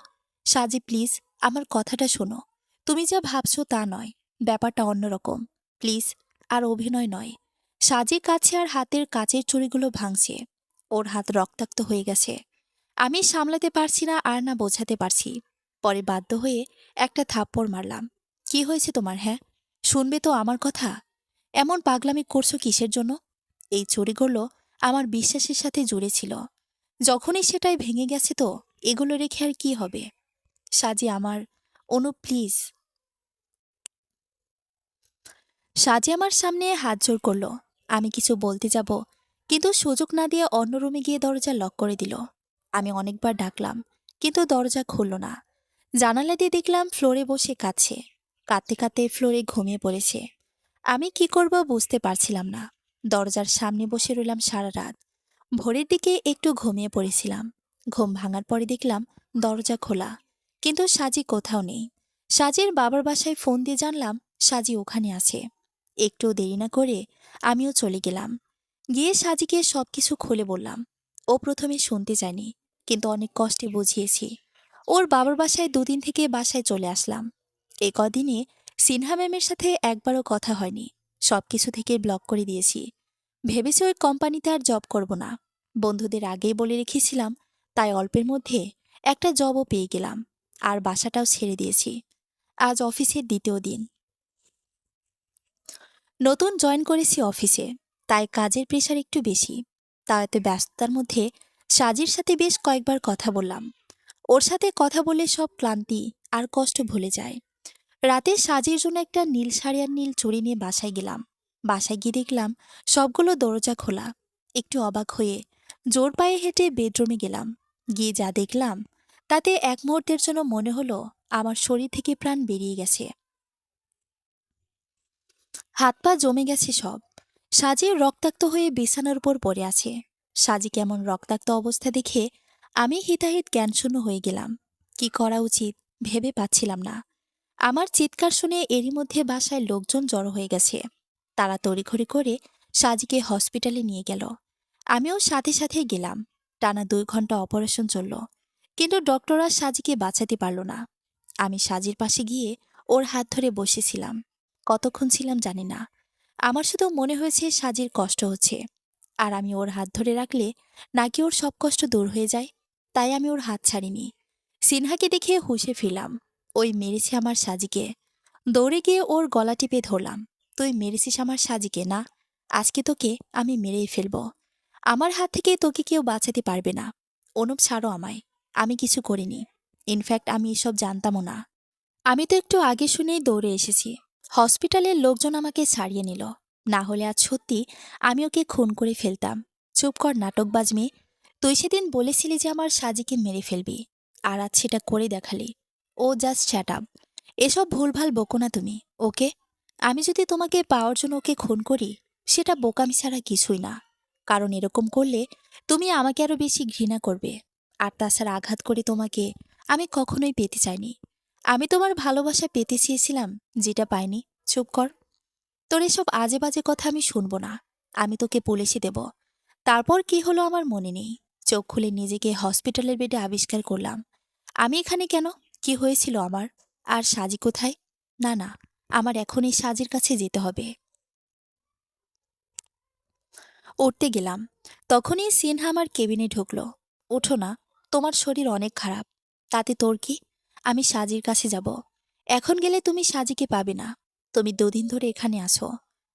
সাজি প্লিজ, আমার কথাটা শোনো। তুমি যা ভাবছো তা নয়, ব্যাপারটা অন্যরকম। প্লিজ, আর অভিনয় নয়। সাজি কাছে আর হাতের কাচের চুড়িগুলো ভাঙছে। ওর হাত রক্তাক্ত হয়ে গেছে। আমি সামলাতে পারছি না আর না বোঝাতে পারছি। পরে বাধ্য হয়ে একটা থাপ্পড় মারলাম। কি হয়েছে তোমার? হ্যাঁ, শুনবে তো আমার কথা? এমন পাগলামি করছো কিসের জন্য? এই চুড়িগুলো আমার বিশ্বাসের সাথে জুড়ে ছিল। যখনই সেটাই ভেঙে গেছে তো এগুলো রেখে আর কি হবে? সাজি আমার, অনু প্লিজ। সাজি আমার সামনে হাত জোর করলো। আমি কিছু বলতে যাব, কিন্তু সুযোগ না দিয়ে অন্য রুমে গিয়ে দরজা লক করে দিল। আমি অনেকবার ডাকলাম, কিন্তু দরজা খুলল না। জানালা দিয়ে দেখলাম ফ্লোরে বসে কাঁদছে। কাঁদতে কাঁদতে ফ্লোরে ঘুমিয়ে পড়েছে। আমি কি করব বুঝতে পারছিলাম না। দরজার সামনে বসে রইলাম সারা রাত। ভোরের দিকে একটু ঘুমিয়ে পড়েছিলাম। ঘুম ভাঙার পরে দেখলাম দরজা খোলা, কিন্তু সাজি কোথাও নেই। সাজির বাবার বাসায় ফোন দিয়ে জানলাম সাজি ওখানে আছে। একটু দেরি না করে আমিও চলে গেলাম। গিয়ে সাজিকে সবকিছু খুলে বললাম। ও প্রথমে শুনতে চায়নি, কিন্তু অনেক কষ্টে বুঝিয়েছি। ওর বাবার বাসায় দুদিন থেকে বাসায় চলে আসলাম। এই কদিনে সিনহা ম্যামের সাথে একবারও কথা হয়নি। সবকিছু থেকে ব্লক করে দিয়েছি। ভেবেছি ওই কোম্পানিতে আর জব করব না। বন্ধুদের আগেই বলে রেখেছিলাম, তাই অল্পের মধ্যে একটা জবও পেয়ে গেলাম। আর বাসাটাও ছেড়ে দিয়েছি। আজ অফিসের দ্বিতীয় দিন। নতুন জয়েন করেছি অফিসে, তাই কাজের প্রেশার একটু বেশি। তাও এত ব্যস্ততার মধ্যে সাজির সাথে বেশ কয়েকবার কথা বললাম। ওর সাথে কথা বলে সব ক্লান্তি আর কষ্ট ভুলে যায়। রাতে সাজির জন্য একটা নীল শাড়ি আর নীল চুড়ি নিয়ে বাসায় গেলাম। বাসায় গিয়ে দেখলাম সবগুলো দরজা খোলা। একটু অবাক হয়ে জোর পায়ে হেঁটে বেডরুমে গেলাম। গিয়ে যা দেখলাম তাতে এক মুহূর্তের জন্য মনে হলো আমার শরীর থেকে প্রাণ বেরিয়ে গেছে। হাত পা জমে গেছে সব। সাজি রক্তাক্ত হয়ে বিছানার উপর পড়ে আছে। সাজি কেমন রক্তাক্ত অবস্থা দেখে আমি হিতাহিত জ্ঞানশূন্য হয়ে গেলাম। কি করা উচিত ভেবে পাচ্ছিলাম না। আমার চিৎকার শুনে এরই মধ্যে বাসায় লোকজন জড়ো হয়ে গেছে। তারা তড়িঘড়ি করে সাজিকে হসপিটালে নিয়ে গেল। আমিও সাথে সাথে গেলাম। টানা 2 ঘন্টা অপারেশন চলল, কিন্তু ডক্টররা সাজিকে বাঁচাতে পারল না। আমি সাজির পাশে গিয়ে ওর হাত ধরে বসেছিলাম। কতক্ষণ ছিলাম জানি না। আমার শুধু মনে হয়েছে সাজির কষ্ট হচ্ছে, আর আমি ওর হাত ধরে রাখলে নাকি ওর সব কষ্ট দূর হয়ে যায়। তাই আমি ওর হাত ছাড়িনি। সিনহাকে দেখে হুঁশে ফিরলাম। ওই মেরেছে আমার সাজিকে। দৌড়ে গিয়ে ওর গলা টিপে ধরলাম। তুই মেরেছিস আমার সাজিকে না? আজকে তোকে আমি মেরেই ফেলব। আমার হাত থেকে তোকে কেউ বাঁচাতে পারবে না। অনুপ ছাড়ো আমায়। আমি কিছু করিনি। ইনফ্যাক্ট আমি এসব জানতামও না। আমি তো একটু আগে শুনেই দৌড়ে এসেছি। হসপিটালের লোকজন আমাকে ছাড়িয়ে নিল। না হলে আজ সত্যি আমি ওকে খুন করে ফেলতাম। চুপ কর নাটকবাজ মেয়ে। তুই সেদিন বলেছিলি যে আমার সাজিকে মেরে ফেলবি, আর আজ সেটা করে দেখালি। ও জাস্ট শ্যাট আপ। এসব ভুলভাল বকো না তুমি, ওকে? আমি যদি তোমাকে পাওয়ার জন্য ওকে খুন করি, সেটা বোকামি ছাড়া কিছুই না। কারণ এরকম করলে তুমি আমাকে আরো বেশি ঘৃণা করবে। আর তাছাড়া আঘাত করে তোমাকে আমি কখনোই পেতে চাইনি। আমি তোমার ভালোবাসা পেতে চেয়েছিলাম, যেটা পাইনি। চুপ কর। তোর এসব আজে বাজে কথা আমি শুনবো না। আমি তোকে পুলিশে দেব। তারপর কি হলো আমার মনে নেই। চোখ খুলে নিজেকে হসপিটালের বেডে আবিষ্কার করলাম। আমি এখানে কেন? কি হয়েছিল আমার? আর সাজি কোথায়? না, না, আমার এখনই সাজির কাছে যেতে হবে। উঠতে গেলাম, তখনই সিনহা আমার কেবিনে ঢুকলো। ওঠো না, তোমার শরীর অনেক খারাপ। তাতে তোর কি? আমি সাজির কাছে যাব। এখন গেলে তুমি সাজিকে পাবে না। তুমি 2 দিন ধরে এখানে আছো।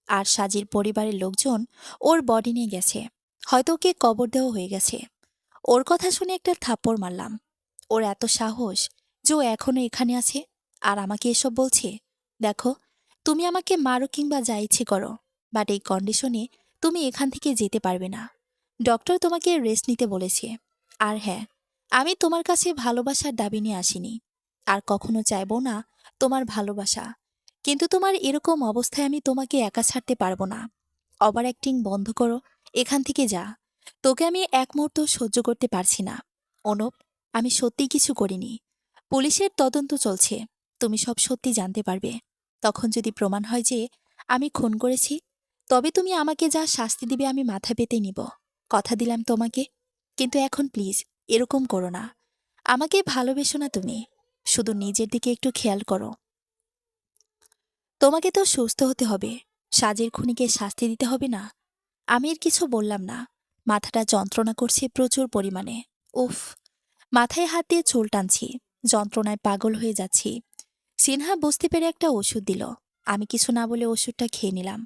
আর সাজির পরিবারের লোকজন ওর বডি নিয়ে গেছে। হয়তো ওকে কবর দেওয়া হয়ে গেছে। ওর কথা শুনে একটা থাপ্পড় মারলাম। ওর এত সাহস যে ও এখনো এখানে আছে আর আমাকে এসব বলছে। দেখো, তুমি আমাকে মারো কিংবা যা ইচ্ছে করো, বাট এই কন্ডিশনে তুমি এখান থেকে যেতে পারবে না। ডক্টর তোমাকে রেস্ট নিতে বলেছে। আর হ্যাঁ, আমি তোমার কাছে ভালোবাসার দাবি নিয়ে আসিনি, আর কখনো চাইবো না তোমার ভালোবাসা। কিন্তু তোমার এরকম অবস্থায় আমি তোমাকে একা ছাড়তে পারবো না। ওভার অ্যাক্টিং বন্ধ করো, এখান থেকে যা। তোকে আমি এক মুহূর্ত সহ্য করতে পারছি না। অনুপ, আমি সত্যিই কিছু করিনি। পুলিশের তদন্ত চলছে। তুমি সব সত্যি জানতে পারবে। তখন যদি প্রমাণ হয় যে আমি খুন করেছি, তবে তুমি আমাকে যা শাস্তি দিবে আমি মাথা পেতে নিব। কথা দিলাম তোমাকে। কিন্তু এখন প্লিজ এরকম করো না। আমাকে ভালোবেসো না তুমি। শুধু নিজের দিকে একটু খেয়াল করো। তোমাকে তো সুস্থ হতে হবে। সাজের খুনিকে শাস্তি দিতে হবে না? আমি আর কিছু বললাম না। মাথাটা যন্ত্রণা করছে প্রচুর পরিমাণে। উফ, মাথায় হাত দিয়ে চুল টানছি। যন্ত্রণায় পাগল হয়ে যাচ্ছি। সিনহা বুঝতে পেরে একটা ওষুধ দিল। আমি কিছু না বলে ওষুধটা খেয়ে নিলাম।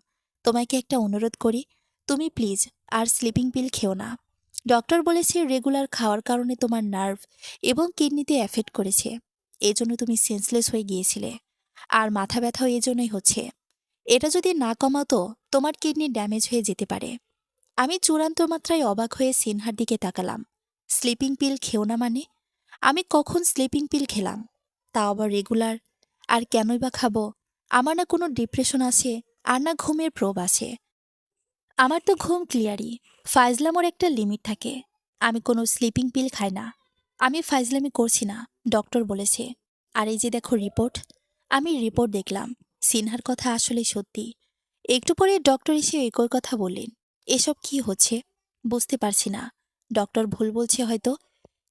তোমাকে একটা অনুরোধ করি, তুমি প্লিজ আর স্লিপিং পিল খেও না। ডক্টর বলেছে রেগুলার খাওয়ার কারণে তোমার নার্ভ এবং কিডনিতে এফেক্ট করেছে। এজন্য তুমি সেন্সলেস হয়ে গিয়েছিলে। আর মাথা ব্যথাও এজন্যই হচ্ছে। এটা যদি না কমাতো, তোমার কিডনি ড্যামেজ হয়ে যেতে পারে। আমি চূড়ান্ত মাত্রায় অবাক হয়ে সিনহার দিকে তাকালাম। স্লিপিং পিল খেও না মানে? আমি কখন স্লিপিং পিল খেলাম? তাও আবার রেগুলার? আর কেনই বা খাবো? আমার না কোনো ডিপ্রেশন আছে, আর না ঘুমের প্রোব আছে। আমার তো ঘুম ক্লিয়ারই। ফাইজলামোর একটা লিমিট থাকে। আমি কোনো স্লিপিং পিল খাই না। আমি ফাইজলামি করছি না, ডক্টর বলেছে। আর এই যে দেখো রিপোর্ট। আমি রিপোর্ট দেখলাম। সিনহার কথা আসলে সত্যি। একটু পরে ডক্টর এসে একই কথা বললেন। এসব কি হচ্ছে? বুঝতে পারছি না। ডক্টর ভুল বলছে হয়তো।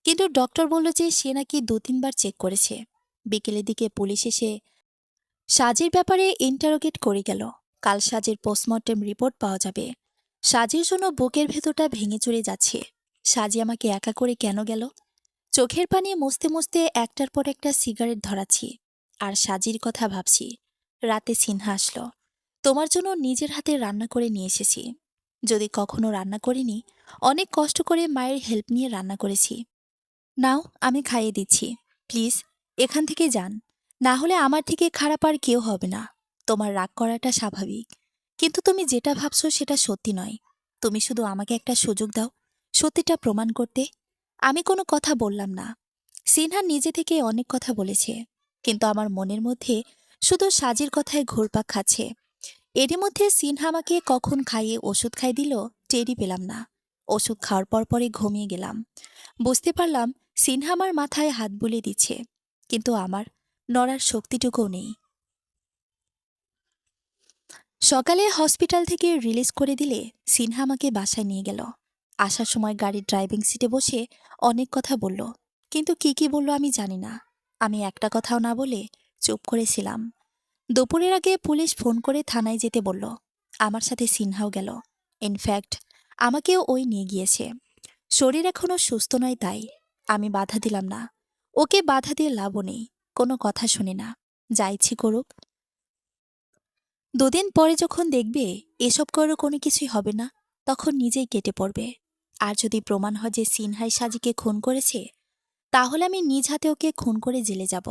কিন্তু ডক্টর বলল যে সে নাকি 2-3 বার চেক করেছে। বিকেলের দিকে পুলিশ এসে সাজের ব্যাপারে ইন্টারোগেট করে গেল। কাল সাজের পোস্টমর্টেম রিপোর্ট পাওয়া যাবে। সাজের জন্য বুকের ভেতরটা ভেঙে চড়ে যাচ্ছে। সাজি আমাকে একা করে কেন গেল? চোখের পানি মুছতে মুছতে একটার পর একটা সিগারেট ধরাচ্ছি। আর সাজির কথা ভাবছি। রাতে সিনহা আসলো। তোমার জন্য নিজের হাতে রান্না করে নিয়ে এসেছি। যদি কখনো রান্না করিনি, অনেক কষ্ট করে মায়ের হেল্প নিয়ে রান্না করেছি। নাও, আমি খাইয়ে দিচ্ছি। প্লিজ এখান থেকে যান। না হলে আমার থেকে খারাপ আর কেউ হবে না। তোমার রাগ করাটা স্বাভাবিক। কিন্তু তুমি যেটা ভাবছো সেটা সত্যি নয়। তুমি শুধু আমাকে একটা সুযোগ দাও সত্যিটা প্রমাণ করতে। আমি কোনো কথা বললাম না। সিনহা নিজে থেকে অনেক কথা বলেছে, কিন্তু আমার মনের মধ্যে শুধু সাজির কথায় ঘুরপাক খাচ্ছে। এরই মধ্যে সিনহা আমাকে কখন খাইয়ে ওষুধ খাই দিল টেরই পেলাম না। ওষুধ খাওয়ার পরই ঘুমিয়ে গেলাম। বুঝতে পারলাম সিনহা আমার মাথায় হাত বুলিয়ে দিচ্ছে, কিন্তু আমার নড়ার শক্তিটুকুও নেই। সকালে হসপিটাল থেকে রিলিজ করে দিলে সিনহা আমাকে বাসায় নিয়ে গেল। আসার সময় গাড়ির ড্রাইভিং সিটে বসে অনেক কথা বলল, কিন্তু কি কি বলল আমি জানি না। আমি একটা কথাও না বলে চুপ করেছিলাম। দুপুরের আগে পুলিশ ফোন করে থানায় যেতে বলল। আমার সাথে সিনহাও গেল। ইনফ্যাক্ট আমাকেও ওই নিয়ে গিয়েছে। শরীর এখনো সুস্থ নয় তাই। আমি বাধা দিলাম না। ওকে বাধা দিয়ে লাভও নেই। কোনো কথা শুনে না। যা ইচ্ছে করুক। 2 দিন পরে যখন দেখবে এসব করে কোনো কিছুই হবে না, তখন নিজেই কেটে পড়বে। আর যদি প্রমাণ হয় যে সিনহাই সাজিকে খুন করেছে, তাহলে আমি নিজ হাতে ওকে খুন করে জেলে যাব।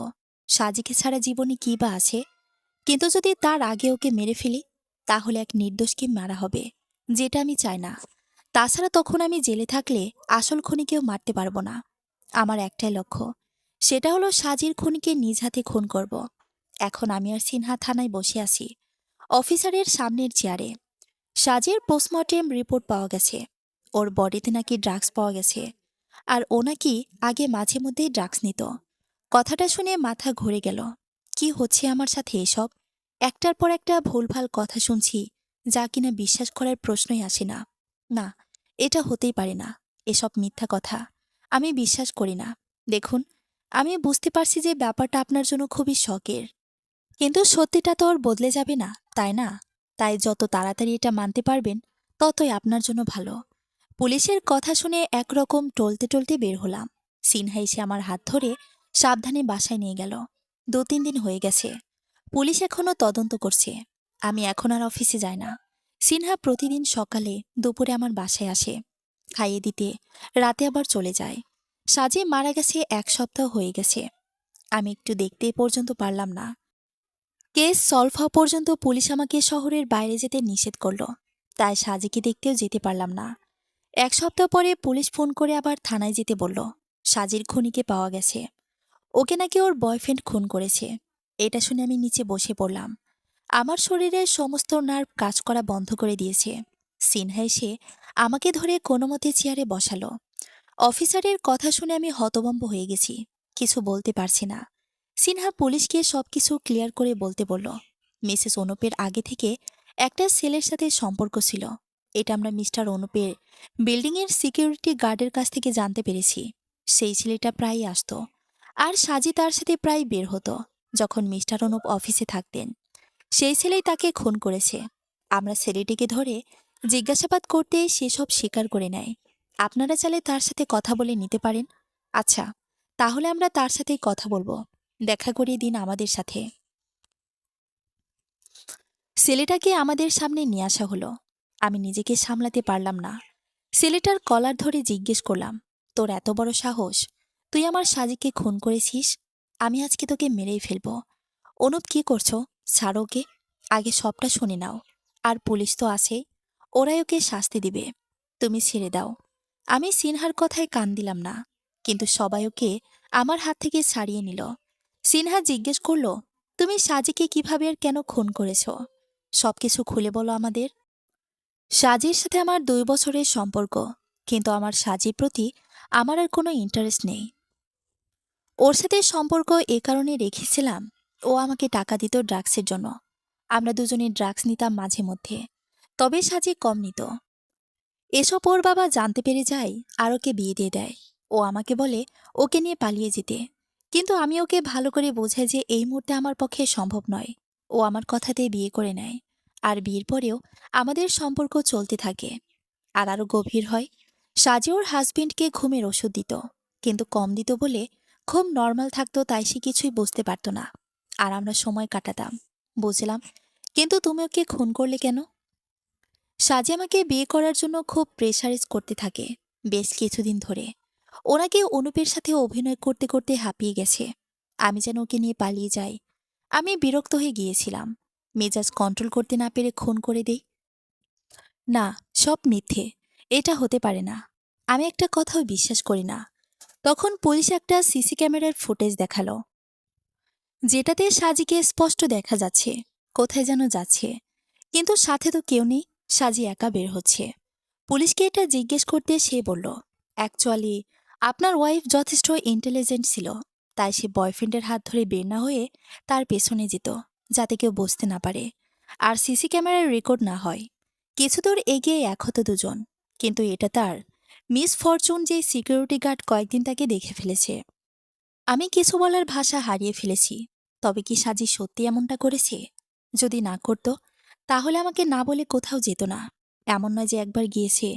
সাজিকে ছাড়া জীবনে কি বা আছে? কিন্তু যদি তার আগে ওকে মেরে ফেলি, তাহলে এক নির্দোষকে মারা হবে, যেটা আমি চাই না। তাছাড়া তখন আমি জেলে থাকলে আসল খুনিকেও মারতে পারবো না। আমার একটাই লক্ষ্য, সেটা হলো সাজির খুনিকে নিজ হাতে খুন করব। এখন আমি আর সিনহা থানায় বসে আছি, অফিসারের সামনের চেয়ারে। সাজির পোস্টমর্টেম রিপোর্ট পাওয়া গেছে। ওর বডিতে নাকি ড্রাগস পাওয়া গেছে। আর ও নাকি আগে মাঝে মধ্যেই ড্রাগস নিত। কথাটা শুনে মাথা ঘুরে গেল। কি হচ্ছে আমার সাথে এসব? একটার পর একটা ভুলভাল কথা শুনছি, যা কিনা বিশ্বাস করার প্রশ্নই আসে না। না, এটা হতেই পারে না। এসব মিথ্যা কথা আমি বিশ্বাস করি না। দেখুন, আমি বুঝতে পারছি যে ব্যাপারটা আপনার জন্য খুবই শখের, কিন্তু সত্যিটা তো আর বদলে যাবে না, তাই না? তাই যত তাড়াতাড়ি এটা মানতে পারবেন, ততই আপনার জন্য ভালো। পুলিশের কথা শুনে একরকম টলতে টলতে বের হলাম। সিনহা এসে আমার হাত ধরে সাবধানে বাসায় নিয়ে গেল। ২-৩ দিন হয়ে গেছে, পুলিশ এখনো তদন্ত করছে। আমি এখন আর অফিসে যাই না। সিনহা প্রতিদিন সকালে দুপুরে আমার বাসায় আসে, খাইয়ে দিতে, রাতে আবার চলে যায়। সাজে মারা গেছে ১ সপ্তাহ হয়ে গেছে। আমি একটু দেখতে পর্যন্ত পারলাম না। কেস সলভ হওয়া পর্যন্ত পুলিশ আমাকে শহরের বাইরে যেতে নিষেধ করল। তাই সাজিকে দেখতেও যেতে পারলাম না। ১ সপ্তাহ পরে পুলিশ ফোন করে আবার থানায় যেতে বলল। সাজির খুনিকে পাওয়া গেছে। ওকে নাকি ওর বয়ফ্রেন্ড খুন করেছে। এটা শুনে আমি নিচে বসে পড়লাম। আমার শরীরের সমস্ত নার্ভ কাজ করা বন্ধ করে দিয়েছে। সিনহা এসে আমাকে ধরে কোনোমতে চেয়ারে বসালো। অফিসারের কথা শুনে আমি হতভম্ব হয়ে গেছি। কিছু বলতে পারছি না। সিনহা পুলিশকে সবকিছু ক্লিয়ার করে বলতে বলল। মিসেস অনুপের আগে থেকে একটা ছেলের সাথে সম্পর্ক ছিল। এটা আমরা মিস্টার অনুপের বিল্ডিংয়ের সিকিউরিটি গার্ডের কাছ থেকে জানতে পেরেছি। সেই ছেলেটা প্রায়ই আসতো, আর সাজি তার সাথে প্রায় বের হতো যখন মিস্টার অনুপ অফিসে থাকতেন। সেই ছেলেই তাকে খুন করেছে। আমরা ছেলেটিকে ধরে জিজ্ঞাসাবাদ করতে সেসব স্বীকার করে নেয়। আপনারা চাইলে তার সাথে কথা বলে নিতে পারেন। আচ্ছা, তাহলে আমরা তার সাথেই কথা বলবো। দেখা করিয়ে দিন আমাদের সাথে। ছেলেটাকে আমাদের সামনে নিয়ে আসা হলো। আমি নিজেকে সামলাতে পারলাম না। ছেলেটার কলার ধরে জিজ্ঞেস করলাম, তোর এত বড় সাহস, তুই আমার সাজিকে খুন করেছিস? আমি আজকে তোকে মেরেই ফেলবো। অনুপ, কি করছো? ছাড়ো ওকে, আগে সবটা শুনে নাও। আর পুলিশ তো আছেই, ওরাই ওকে শাস্তি দিবে। তুমি ছেড়ে দাও। আমি সিনহার কথায় কান দিলাম না, কিন্তু সবাই ওকে আমার হাত থেকে ছাড়িয়ে নিল। সিনহা জিজ্ঞেস করলো, তুমি সাজিকে কিভাবে আর কেন খুন করেছ? সবকিছু খুলে বলো আমাদের। সাজির সাথে আমার ২ বছরের সম্পর্ক, কিন্তু আমার সাজির প্রতি আমার আর কোনো ইন্টারেস্ট নেই। ওর সাথে সম্পর্ক এ কারণে রেখেছিলাম, ও আমাকে টাকা দিত ড্রাগসের জন্য। আমরা দুজনে ড্রাগস নিতাম মাঝে মধ্যে, তবে সাজি কম নিত। এসব ওর বাবা জানতে পেরে যায় আর ওকে বিয়ে দিয়ে দেয়। ও আমাকে বলে ওকে নিয়ে পালিয়ে যেতে, কিন্তু আমি ওকে ভালো করে বোঝাই যে এই মুহূর্তে আমার পক্ষে সম্ভব নয়। ও আমার কথাতে বিয়ে করে নেয়, আর বিয়ের পরেও আমাদের সম্পর্ক চলতে থাকে। আর আরো গভীর হয়। সাজি ওর হাজবেন্ডকে ঘুমের ওষুধ দিত, কিন্তু কম দিত বলে ঘুম নর্মাল থাকতো, তাই সে কিছুই বুঝতে পারত না। আর আমরা সময় কাটাতাম। বুঝলাম, কিন্তু তুমি ওকে খুন করলে কেন? সাজি আমাকে বিয়ে করার জন্য খুব প্রেসারাইজ করতে থাকে বেশ কিছুদিন ধরে। ওনাকে অনুপের সাথে অভিনয় করতে করতে হাঁপিয়ে গেছে। আমি যেন ওকে নিয়ে পালিয়ে যাই। আমি বিরক্ত হয়ে গিয়েছিলাম। মেজাজ কন্ট্রোল করতে না পেরে খুন করে দেই। না, সব মিথ্যে। এটা হতে পারে না। আমি একটা কথাও বিশ্বাস করি না। তখন পুলিশ একটা সিসি ক্যামেরার ফুটেজ দেখালো, যেটাতে সাজিকে স্পষ্ট দেখা যাচ্ছে কোথায় যেন যাচ্ছে, কিন্তু সাথে তো কেউ নেই। সাজি একা বের হচ্ছে। পুলিশকে এটা জিজ্ঞেস করতে সে বলল, অ্যাকচুয়ালি আপনার ওয়াইফ যথেষ্ট ইন্টেলিজেন্ট ছিল, তাই সে বয়ফ্রেন্ডের হাত ধরে বের না হয়ে তার পেছনে যেত, যাতে কেউ বুঝতে না পারে আর সিসি ক্যামেরার রেকর্ড না হয়। কিছু দূর এগিয়ে এক হতো দুজন, কিন্তু এটা তার মিস ফরচুন যে সিকিউরিটি গার্ড কয়েকদিন তাকে দেখে ফেলেছে। আমি কিছু বলার ভাষা হারিয়ে ফেলেছি। তবে কি সাজি সত্যি এমনটা করেছে? যদি না করত, তাহলে আমাকে না বলে কোথাও যেত না। এমন নয় যে একবার গিয়েছে,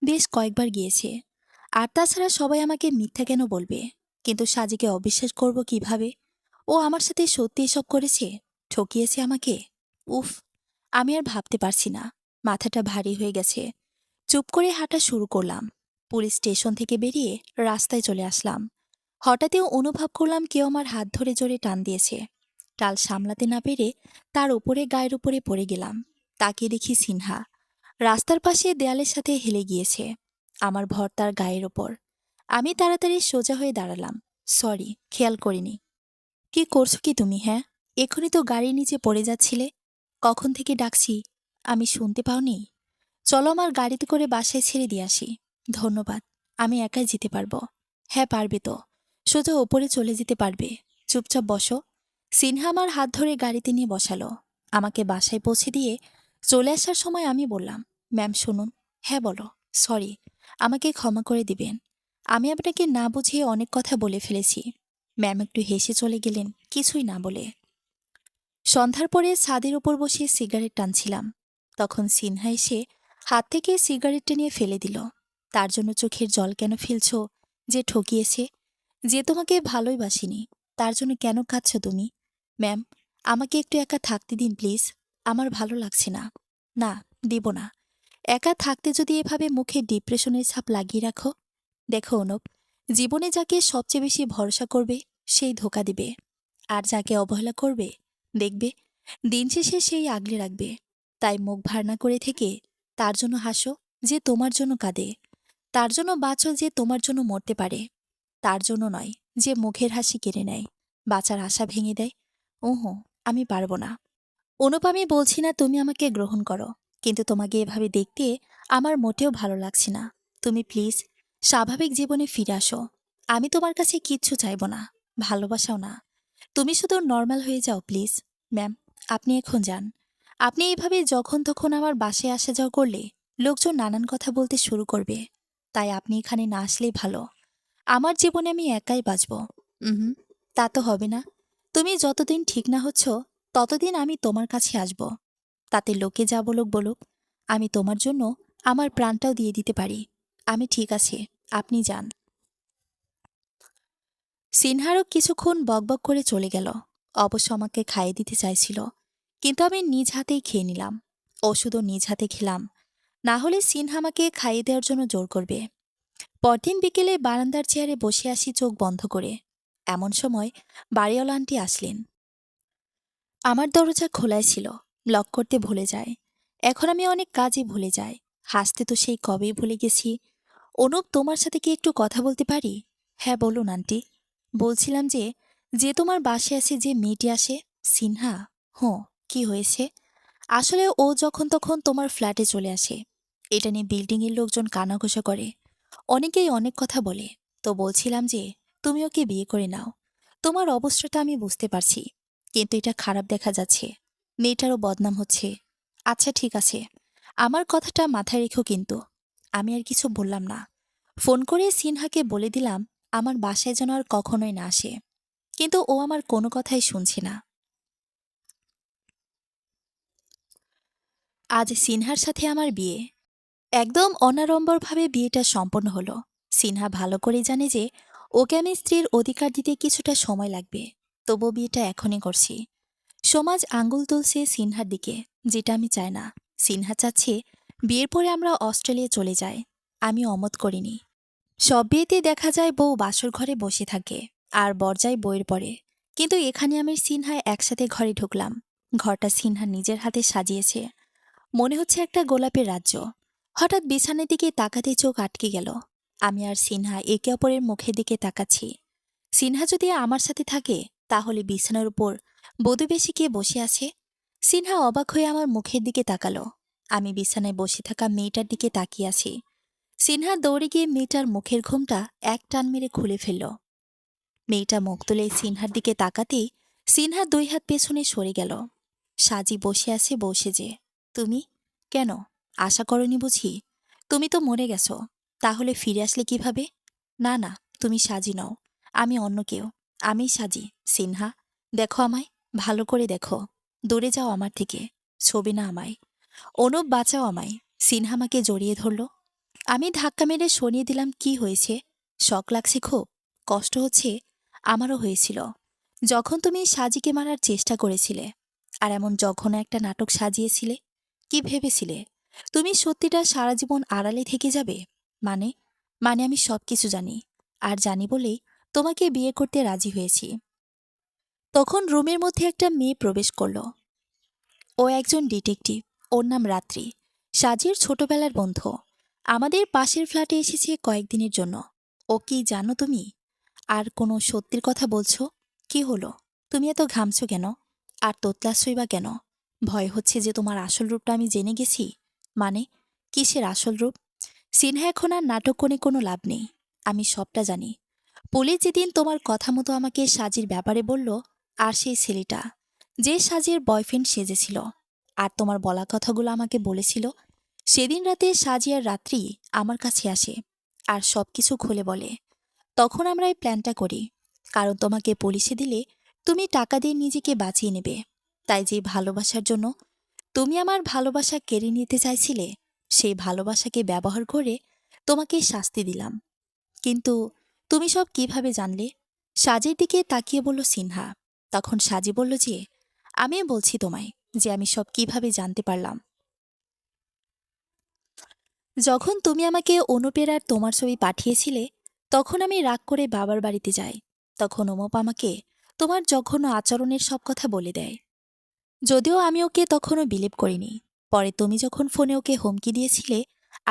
বেশ কয়েকবার গিয়েছে। আর তাছাড়া সবাই আমাকে মিথ্যা কেন বলবে? কিন্তু সাজিকে অবিশ্বাস করব কিভাবে? ও আমার সাথে সত্যি এসব করেছে, ঠকিয়েছে আমাকে। উফ, আমি আর ভাবতে পারছি না। মাথাটা ভারী হয়ে গেছে। চুপ করে হাঁটা শুরু করলাম। পুলিশ স্টেশন থেকে বেরিয়ে রাস্তায় চলে আসলাম। হঠাৎই অনুভব করলাম কেউ আমার হাত ধরে জোরে টান দিয়েছে। টাল সামলাতে না পেরে তার উপরে গায়ের উপরে পড়ে গেলাম। তাকিয়ে দেখি সিনহা রাস্তার পাশে দেয়ালের সাথে হেলে গিয়েছে, আমার ভর তার গায়ের ওপর। আমি তাড়াতাড়ি সোজা হয়ে দাঁড়ালাম। সরি, খেয়াল করিনি। কি করছো কি তুমি? হ্যাঁ, এখনই তো গাড়ির নিচে পড়ে যাচ্ছিলে। কখন থেকে ডাকছি, আমি শুনতে পাওনি? চলো আমার গাড়িতে করে বাসায় ছেড়ে দিয়ে আসি। ধন্যবাদ, আমি একাই যেতে পারবো। হ্যাঁ, পারবে তো। সোজা ওপরে চলে যেতে পারবে। চুপচাপ বসো। সিনহা আমার হাত ধরে গাড়িতে নিয়ে বসালো। আমাকে বাসায় পৌঁছে দিয়ে চলে আসার সময় আমি বললাম, ম্যাম শুনুন। হ্যাঁ, বলো। সরি, আমাকে ক্ষমা করে দিবেন। আমি আপনাকে না বুঝিয়ে অনেক কথা বলে ফেলেছি। ম্যাম একটু হেসে চলে গেলেন, কিছুই না বলে। সন্ধ্যার পরে ছাদের উপর বসে সিগারেট টানছিলাম। তখন সিনহা এসে হাত থেকে সিগারেটটা নিয়ে ফেলে দিল। তার জন্য চোখের জল কেন ফেলছো? যে ঠকিয়েছে, যে তোমাকে ভালোই বাসিনি, তার জন্য কেন কাঁদছ তুমি? ম্যাম, আমাকে একটু একা থাকতে দিন প্লিজ। আমার ভালো লাগছে না। না, দিব না। একা থাকতে যদি এভাবে মুখে ডিপ্রেশনের ছাপ লাগিয়ে রাখো। দেখো অনুপ, জীবনে যাকে সবচেয়ে বেশি ভরসা করবে সেই ধোকা দিবে। আর যাকে অবহেলা করবে, দেখবে দিন শেষে সেই আগলে রাখবে। তাই মুখ ভার না করে থেকে তার জন্য হাসো যে তোমার জন্য কাঁদে, তার জন্য বাঁচো যে তোমার জন্য মরতে পারে, তার জন্য নয় যে মুখের হাসি কেড়ে নেয়, বাঁচার আশা ভেঙে দেয়। ওহো, আমি পারবো না। অনুপ, আমি বলছি না তুমি আমাকে গ্রহণ করো, কিন্তু তোমাকে এভাবে দেখতে আমার মোটেও ভালো লাগছে না। তুমি প্লিজ স্বাভাবিক জীবনে ফিরে আসো। আমি তোমার কাছে কিচ্ছু চাইব না, ভালোবাসাও না। তুমি শুধু নর্মাল হয়ে যাও প্লিজ। ম্যাম, আপনি এখন যান। আপনি এইভাবে যখন তখন আমার বাসায় আসা যাওয়া করলে লোকজন নানান কথা বলতে শুরু করবে। তাই আপনি এখানে না আসলেই ভালো। আমার জীবনে আমি একাই বাঁচব। হুম, তা তো হবে না। তুমি যতদিন ঠিক না হচ্ছ ততদিন আমি তোমার কাছে আসব। তাতে লোকে যা বলুক বলুক, আমি তোমার জন্য আমার প্রাণটাও দিয়ে দিতে পারি। আমি ঠিক আছে, আপনি যান। সিনহারও কিছুক্ষণ বকবক করে চলে গেল। অবশ্য আমাকে খাইয়ে দিতে চাইছিল, কিন্তু আমি নিজ হাতেই খেয়ে নিলাম। ওষুধও নিজ হাতে খেলাম। না হলে সিনহা আমাকে খাইয়ে দেওয়ার জন্য জোর করবে। পরদিন বিকেলে বারান্দার চেয়ারে বসে আসি চোখ বন্ধ করে। এমন সময় বাড়িওয়ালা আন্টি আসলেন। আমার দরজা খোলাই ছিল, লক করতে ভুলে যায়। এখন আমি অনেক কাজই ভুলে যাই। হাসতে তো সেই কবেই ভুলে গেছি। অনুপ, তোমার সাথে কি একটু কথা বলতে পারি? হ্যাঁ বলুন আন্টি। বলছিলাম যে, যে তোমার বাসে আসে যে মেয়েটি আসে, সিনহা। হ্যাঁ, কি হয়েছে? আসলে ও যখন তখন তোমার ফ্ল্যাটে চলে আসে। এটা নিয়ে বিল্ডিংয়ের লোকজন কানাঘুষা করে। অনেকেই অনেক কথা বলে। তো বলছিলাম যে, তুমি ওকে বিয়ে করে নাও। তোমার অবস্থাটা আমি বুঝতে পারছি, কিন্তু এটা খারাপ দেখা যাচ্ছে। মেয়েটারও বদনাম হচ্ছে। আচ্ছা ঠিক আছে, আমার কথাটা মাথায় রেখো কিন্তু। আমি আর কিছু বললাম না। ফোন করে সিনহাকে বলে দিলাম আমার বাসায় যেন আর কখনোই না আসে। কিন্তু ও আমার কোনো কথাই শুনছে না। আজ সিনহার সাথে আমার বিয়ে। একদম অনাড়ম্বরভাবে বিয়েটা সম্পন্ন হলো। সিনহা ভালো করে জানে যে ওকে আমি স্ত্রীর অধিকার দিতে কিছুটা সময় লাগবে। তবু বিয়েটা এখনই করছি। সমাজ আঙ্গুল তুলছে সিনহার দিকে, যেটা আমি চাই না। সিনহা চাচ্ছে বিয়ের পরে আমরা অস্ট্রেলিয়া চলে যাই। আমি অমত করিনি। সব বিয়েতে দেখা যায় বউ বাসর ঘরে বসে থাকে আর বর যায় বইয়ের পরে। কিন্তু এখানে আমি সিনহা একসাথে ঘরে ঢুকলাম। ঘরটা সিনহা নিজের হাতে সাজিয়েছে। মনে হচ্ছে একটা গোলাপের রাজ্য। হঠাৎ বিছানার দিকে তাকাতে চোখ আটকে গেল। আমি আর সিনহা একে অপরের মুখের দিকে তাকাচ্ছি। সিনহা যদি আমার সাথে থাকে, তাহলে বিছানার উপর বধূ বেশি কে বসে আছে? সিনহা অবাক হয়ে আমার মুখের দিকে তাকালো। আমি বিছানায় বসে থাকা মেয়েটার দিকে তাকিয়ে আছি। সিনহা দৌড়ে গিয়ে মেয়েটার মুখের ঘোমটা এক টান মেরে খুলে ফেলল। মেয়েটা মুখ তুলে সিনহার দিকে তাকাতেই সিনহা দুই হাত পেছনে সরে গেল। সাজি বসে আছে বসে যে। তুমি? কেন? আশা করনি বুঝি? তুমি তো মরে গেছো। তাহলে ফিরে আসলে কিভাবে? না না, তুমি সাজি নও। আমি অন্য কেউ। আমি সাজি। সিনহা, দেখো আমায়, ভালো করে দেখো। দূরে যাও আমার থেকে। ছবি না আমায়। অনুপ, বাঁচাও আমায়। সিনহা আমাকে জড়িয়ে ধরল। আমি ধাক্কা মেরে সরিয়ে দিলাম। কি হয়েছে? শখ লাগছে খুব? কষ্ট হচ্ছে? আমারও হয়েছিল যখন তুমি সাজিকে মারার চেষ্টা করেছিলে। আর এমন জঘন্য একটা নাটক সাজিয়েছিলে। কি ভেবেছিলে তুমি সত্যিটা সারা জীবন আড়ালে থেকে যাবে? মানে মানে আমি সবকিছু জানি। আর জানি বলেই তোমাকে বিয়ে করতে রাজি হয়েছি। তখন রুমের মধ্যে একটা মেয়ে প্রবেশ করল। ও একজন ডিটেকটিভ। ওর নাম রাত্রি। সাজির ছোটবেলার বন্ধু। আমাদের পাশের ফ্ল্যাটে এসেছে কয়েকদিনের জন্য। ও কি জানো তুমি? আর কোনো সত্যির কথা বলছো? কি হলো? তুমি এত ঘামছো কেন? আর তোতলাচ্ছই বা কেন? ভয় হচ্ছে যে তোমার আসল রূপটা আমি জেনে গেছি? মানে, কিসের আসল রূপ? সিনহা, এখন আর নাটক করে কোনো লাভ নেই। আমি সবটা জানি। পুলিশ যেদিন তোমার কথা মতো আমাকে সাজির ব্যাপারে বলল, আর সেই ছেলেটা যে সাজির বয়ফ্রেন্ড সেজেছিল আর তোমার বলা কথাগুলো আমাকে বলেছিল, সেদিন রাতে সাজি আর রাত্রি আমার কাছে আসে আর সবকিছু খুলে বলে। তখন আমরা এই প্ল্যানটা করি, কারণ তোমাকে পুলিশে দিলে তুমি টাকা দিয়ে নিজেকে বাঁচিয়ে নেবে। তাই যে ভালোবাসার জন্য তুমি আমার ভালোবাসা কেড়ে নিতে চাইছিলে, সেই ভালোবাসাকে ব্যবহার করে তোমাকে শাস্তি দিলাম। কিন্তু তুমি সব কিভাবে জানলে? সাজের দিকে তাকিয়ে বলল সিনহা। তখন সাজি বলল যে, আমি বলছি তোমায় যে আমি সব কিভাবে জানতে পারলাম। যখন তুমি আমাকে অনুপের আর তোমার ছবি পাঠিয়েছিলে, তখন আমি রাগ করে বাবার বাড়িতে যাই। তখন ওমপ আমাকে তোমার জঘন্য আচরণের সব কথা বলে দেয়। যদিও আমি ওকে তখনও বিলিভ করিনি। পরে তুমি যখন ফোনে ওকে হুমকি দিয়েছিলে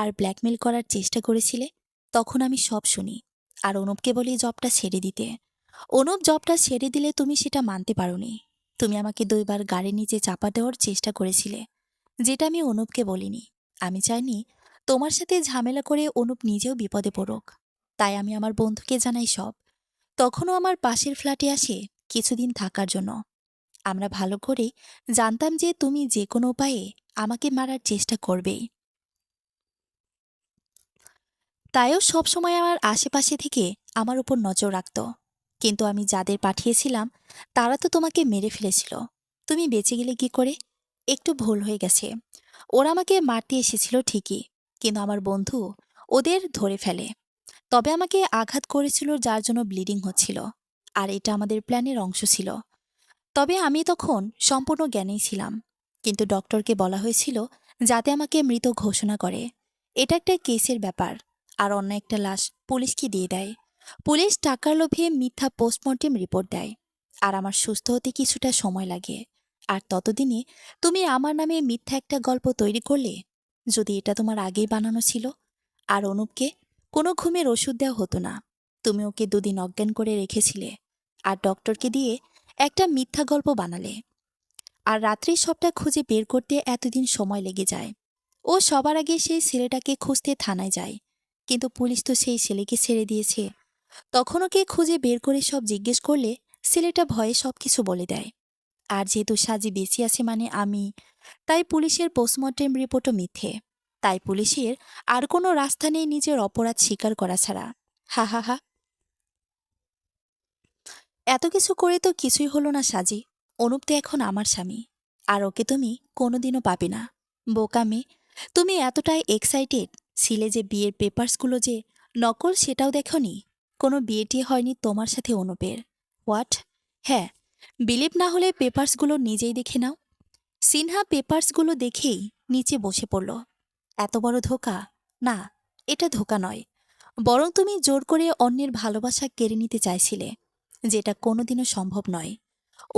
আর ব্ল্যাকমেল করার চেষ্টা করেছিলে, তখন আমি সব শুনি। আর অনুপকে বলি জবটা ছেড়ে দিতে। অনুপ জবটা ছেড়ে দিলে তুমি সেটা মানতে পারোনি। তুমি আমাকে 2বার গাড়ির নিচে চাপা দেওয়ার চেষ্টা করেছিলে, যেটা আমি অনুপকে বলিনি। আমি চাইনি তোমার সাথে ঝামেলা করে অনুপ নিজেও বিপদে পড়ুক। তাই আমি আমার বন্ধুকে জানাই সব। তখনও আমার পাশের ফ্ল্যাটে আসে কিছুদিন থাকার জন্য। আমরা ভালো করেই জানতাম যে তুমি যে কোনো উপায়ে আমাকে মারার চেষ্টা করবেই। তাইও সবসময় আমার আশেপাশে থেকে আমার উপর নজর রাখত। কিন্তু আমি যাদের পাঠিয়েছিলাম তারা তো তোমাকে মেরে ফেলেছিল। তুমি বেঁচে গেলে কি করে? একটু ভুল হয়ে গেছে। ওরা আমাকে মারতে এসেছিল ঠিকই, কিন্তু আমার বন্ধু ওদের ধরে ফেলে। তবে আমাকে আঘাত করেছিল, যার জন্য ব্লিডিং হচ্ছিল। আর এটা আমাদের প্ল্যানের অংশ ছিল। তবে আমি তখন সম্পূর্ণ জ্ঞানেই ছিলাম। কিন্তু ডক্টরকে বলা হয়েছিল যাতে আমাকে মৃত ঘোষণা করে। এটা একটা কেসের ব্যাপার। আর অন্য একটা লাশ পুলিশকে দিয়ে দেয়। পুলিশ টাকার লোভে মিথ্যা পোস্টমর্টেম রিপোর্ট দেয়। আর আমার সুস্থ হতে কিছুটা সময় লাগে। আর ততদিনে তুমি আমার নামে মিথ্যা একটা গল্প তৈরি করলে। যদি এটা তোমার আগেই বানানো ছিল। আর অনুপকে কোনো ঘুমের ওষুধ দেওয়া হতো না। তুমি ওকে 2 দিন অজ্ঞান করে রেখেছিলে। আর ডক্টরকে দিয়ে একটা মিথ্যা গল্প বানালে। আর রাত্রি সবটা খুঁজে বের করতে এতদিন সময় লেগে যায়। ও সবার আগে সেই ছেলেটাকে খুঁজতে থানায় যায়। কিন্তু পুলিশ তো সেই ছেলেকে ছেড়ে দিয়েছে। তখন ওকে খুঁজে বের করে সব জিজ্ঞেস করলে ছেলেটা ভয়ে সবকিছু বলে দেয়। আর যেহেতু সাজি বেঁচে আছে মানে আমি, তাই পুলিশের পোস্টমর্টেম রিপোর্টও মিথ্যে। তাই পুলিশের আর কোনো রাস্তা নেই নিজের অপরাধ স্বীকার করা ছাড়া। হা হা হা। এত কিছু করে তো কিছুই হলো না সাজি। অনুপ তো এখন আমার স্বামী। আর ওকে তুমি কোনোদিনও পাবে না। বোকা মেয়ে, তুমি এতটাই এক্সাইটেড ছিলে যে বিয়ের পেপারসগুলো যে নকল সেটাও দেখনি। কোনো বিয়েটি হয়নি তোমার সাথে অনুপের। হোয়াট? হ্যাঁ, বিলিভ না হলে পেপারসগুলো নিজেই দেখে নাও। সিনহা পেপারসগুলো দেখেই নিচে বসে পড়ল। এত বড় ধোঁকা? না, এটা ধোঁকা নয়। বরং তুমি জোর করে অন্যের ভালোবাসা কেড়ে নিতে চাইছিলে, যেটা কোনোদিনও সম্ভব নয়।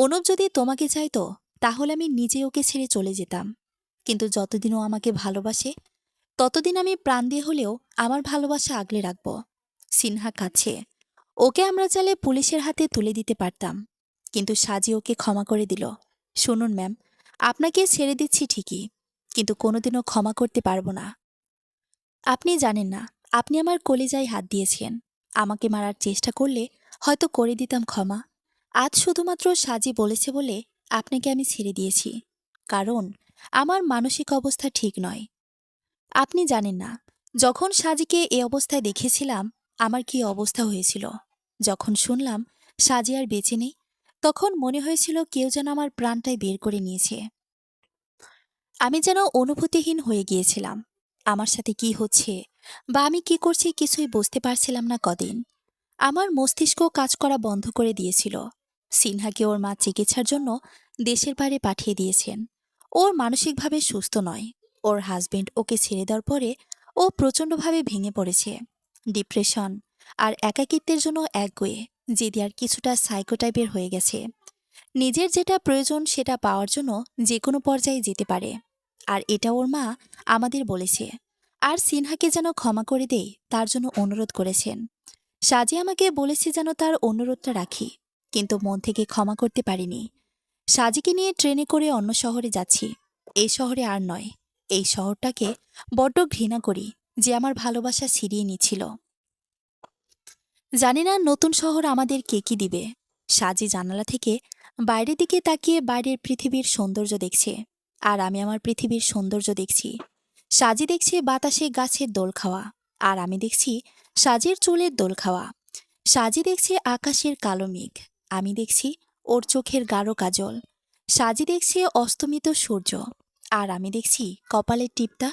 অনুপ যদি তোমাকে চাইতো তাহলে আমি নিজে ওকে ছেড়ে চলে যেতাম। কিন্তু যতদিন ও আমাকে ভালোবাসে ততদিন আমি প্রাণ দিয়ে হলেও আমার ভালোবাসা আগলে রাখব। সিনহা কাছে ওকে আমরা চাইলে পুলিশের হাতে তুলে দিতে পারতাম, কিন্তু সাজি ওকে ক্ষমা করে দিল। শুনুন ম্যাম, আপনাকে ছেড়ে দিচ্ছি ঠিকই, কিন্তু কোনোদিনও ক্ষমা করতে পারবো না। আপনি জানেন না, আপনি আমার কলিজায় হাত দিয়েছেন। আমাকে মারার চেষ্টা করলে হয়তো করে দিতাম ক্ষমা। আজ শুধুমাত্র সাজি বলেছে বলে আপনাকে আমি ছেড়ে দিয়েছি, কারণ আমার মানসিক অবস্থা ঠিক নয়। আপনি জানেন না, যখন সাজিকে এ অবস্থায় দেখেছিলাম আমার কি অবস্থা হয়েছিল। যখন শুনলাম সাজি আর বেঁচে নেই, তখন মনে হয়েছিল কেউ যেন আমার প্রাণটাই বের করে নিয়েছে। আমি যেন অনুভূতিহীন হয়ে গিয়েছিলাম। আমার সাথে কি হচ্ছে বা আমি কি করছি কিছুই বুঝতে পারছিলাম না কদিন। আমার মস্তিষ্ক কাজ করা বন্ধ করে দিয়েছিল। সিনহাকে ওর মা চিকিৎসার জন্য দেশের বাইরে পাঠিয়ে দিয়েছেন। ওর মানসিকভাবে সুস্থ নয়। ওর হাজবেন্ড ওকে ছেড়ে দেওয়ার পরে ও প্রচণ্ডভাবে ভেঙে পড়েছে। ডিপ্রেশন আর একাকিত্বের জন্য একগুঁয়ে জেদি আর কিছুটা সাইকো টাইপের হয়ে গেছে। নিজের যেটা প্রয়োজন সেটা পাওয়ার জন্য যে কোনো পর্যায়ে যেতে পারে। আর এটা ওর মা আমাদের বলেছে। আর সিনহাকে যেন ক্ষমা করে দেই তার জন্য অনুরোধ করেছেন। সাজি আমাকে বলেছে যেন তার অনুরোধটা রাখি, কিন্তু মন থেকে ক্ষমা করতে পারিনি। সাজিকে নিয়ে ট্রেনে করে অন্য শহরে যাচ্ছি। এই শহরে আর নয়। এই শহরটাকে বড্ড ঘৃণা করি যে আমার ভালোবাসা ছিনিয়ে নিচ্ছিল। জানি না নতুন শহর আমাদের কে কি দিবে। সাজি জানালা থেকে বাইরের দিকে তাকিয়ে বাইরের পৃথিবীর সৌন্দর্য দেখছে। আর আমি আমার পৃথিবীর সৌন্দর্য দেখছি। সাজি দেখছে বাতাসে গাছের দোল খাওয়া, আর আমি দেখছি সাজির চুলের দোল খাওয়া। সাজি দেখছে আকাশের কালো মেঘ, আমি দেখছি ওর চোখের গাঢ় কাজল। সাজি দেখছে অস্তমিত সূর্য, আর আমি দেখছি কপালের টিপটা।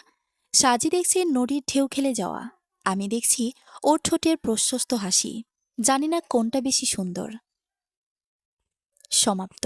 সাজি দেখছে নদীর ঢেউ খেলে যাওয়া, আমি দেখছি ওর ঠোঁটের প্রশস্ত হাসি। জানি না কোনটা বেশি সুন্দর। সমাপ্ত।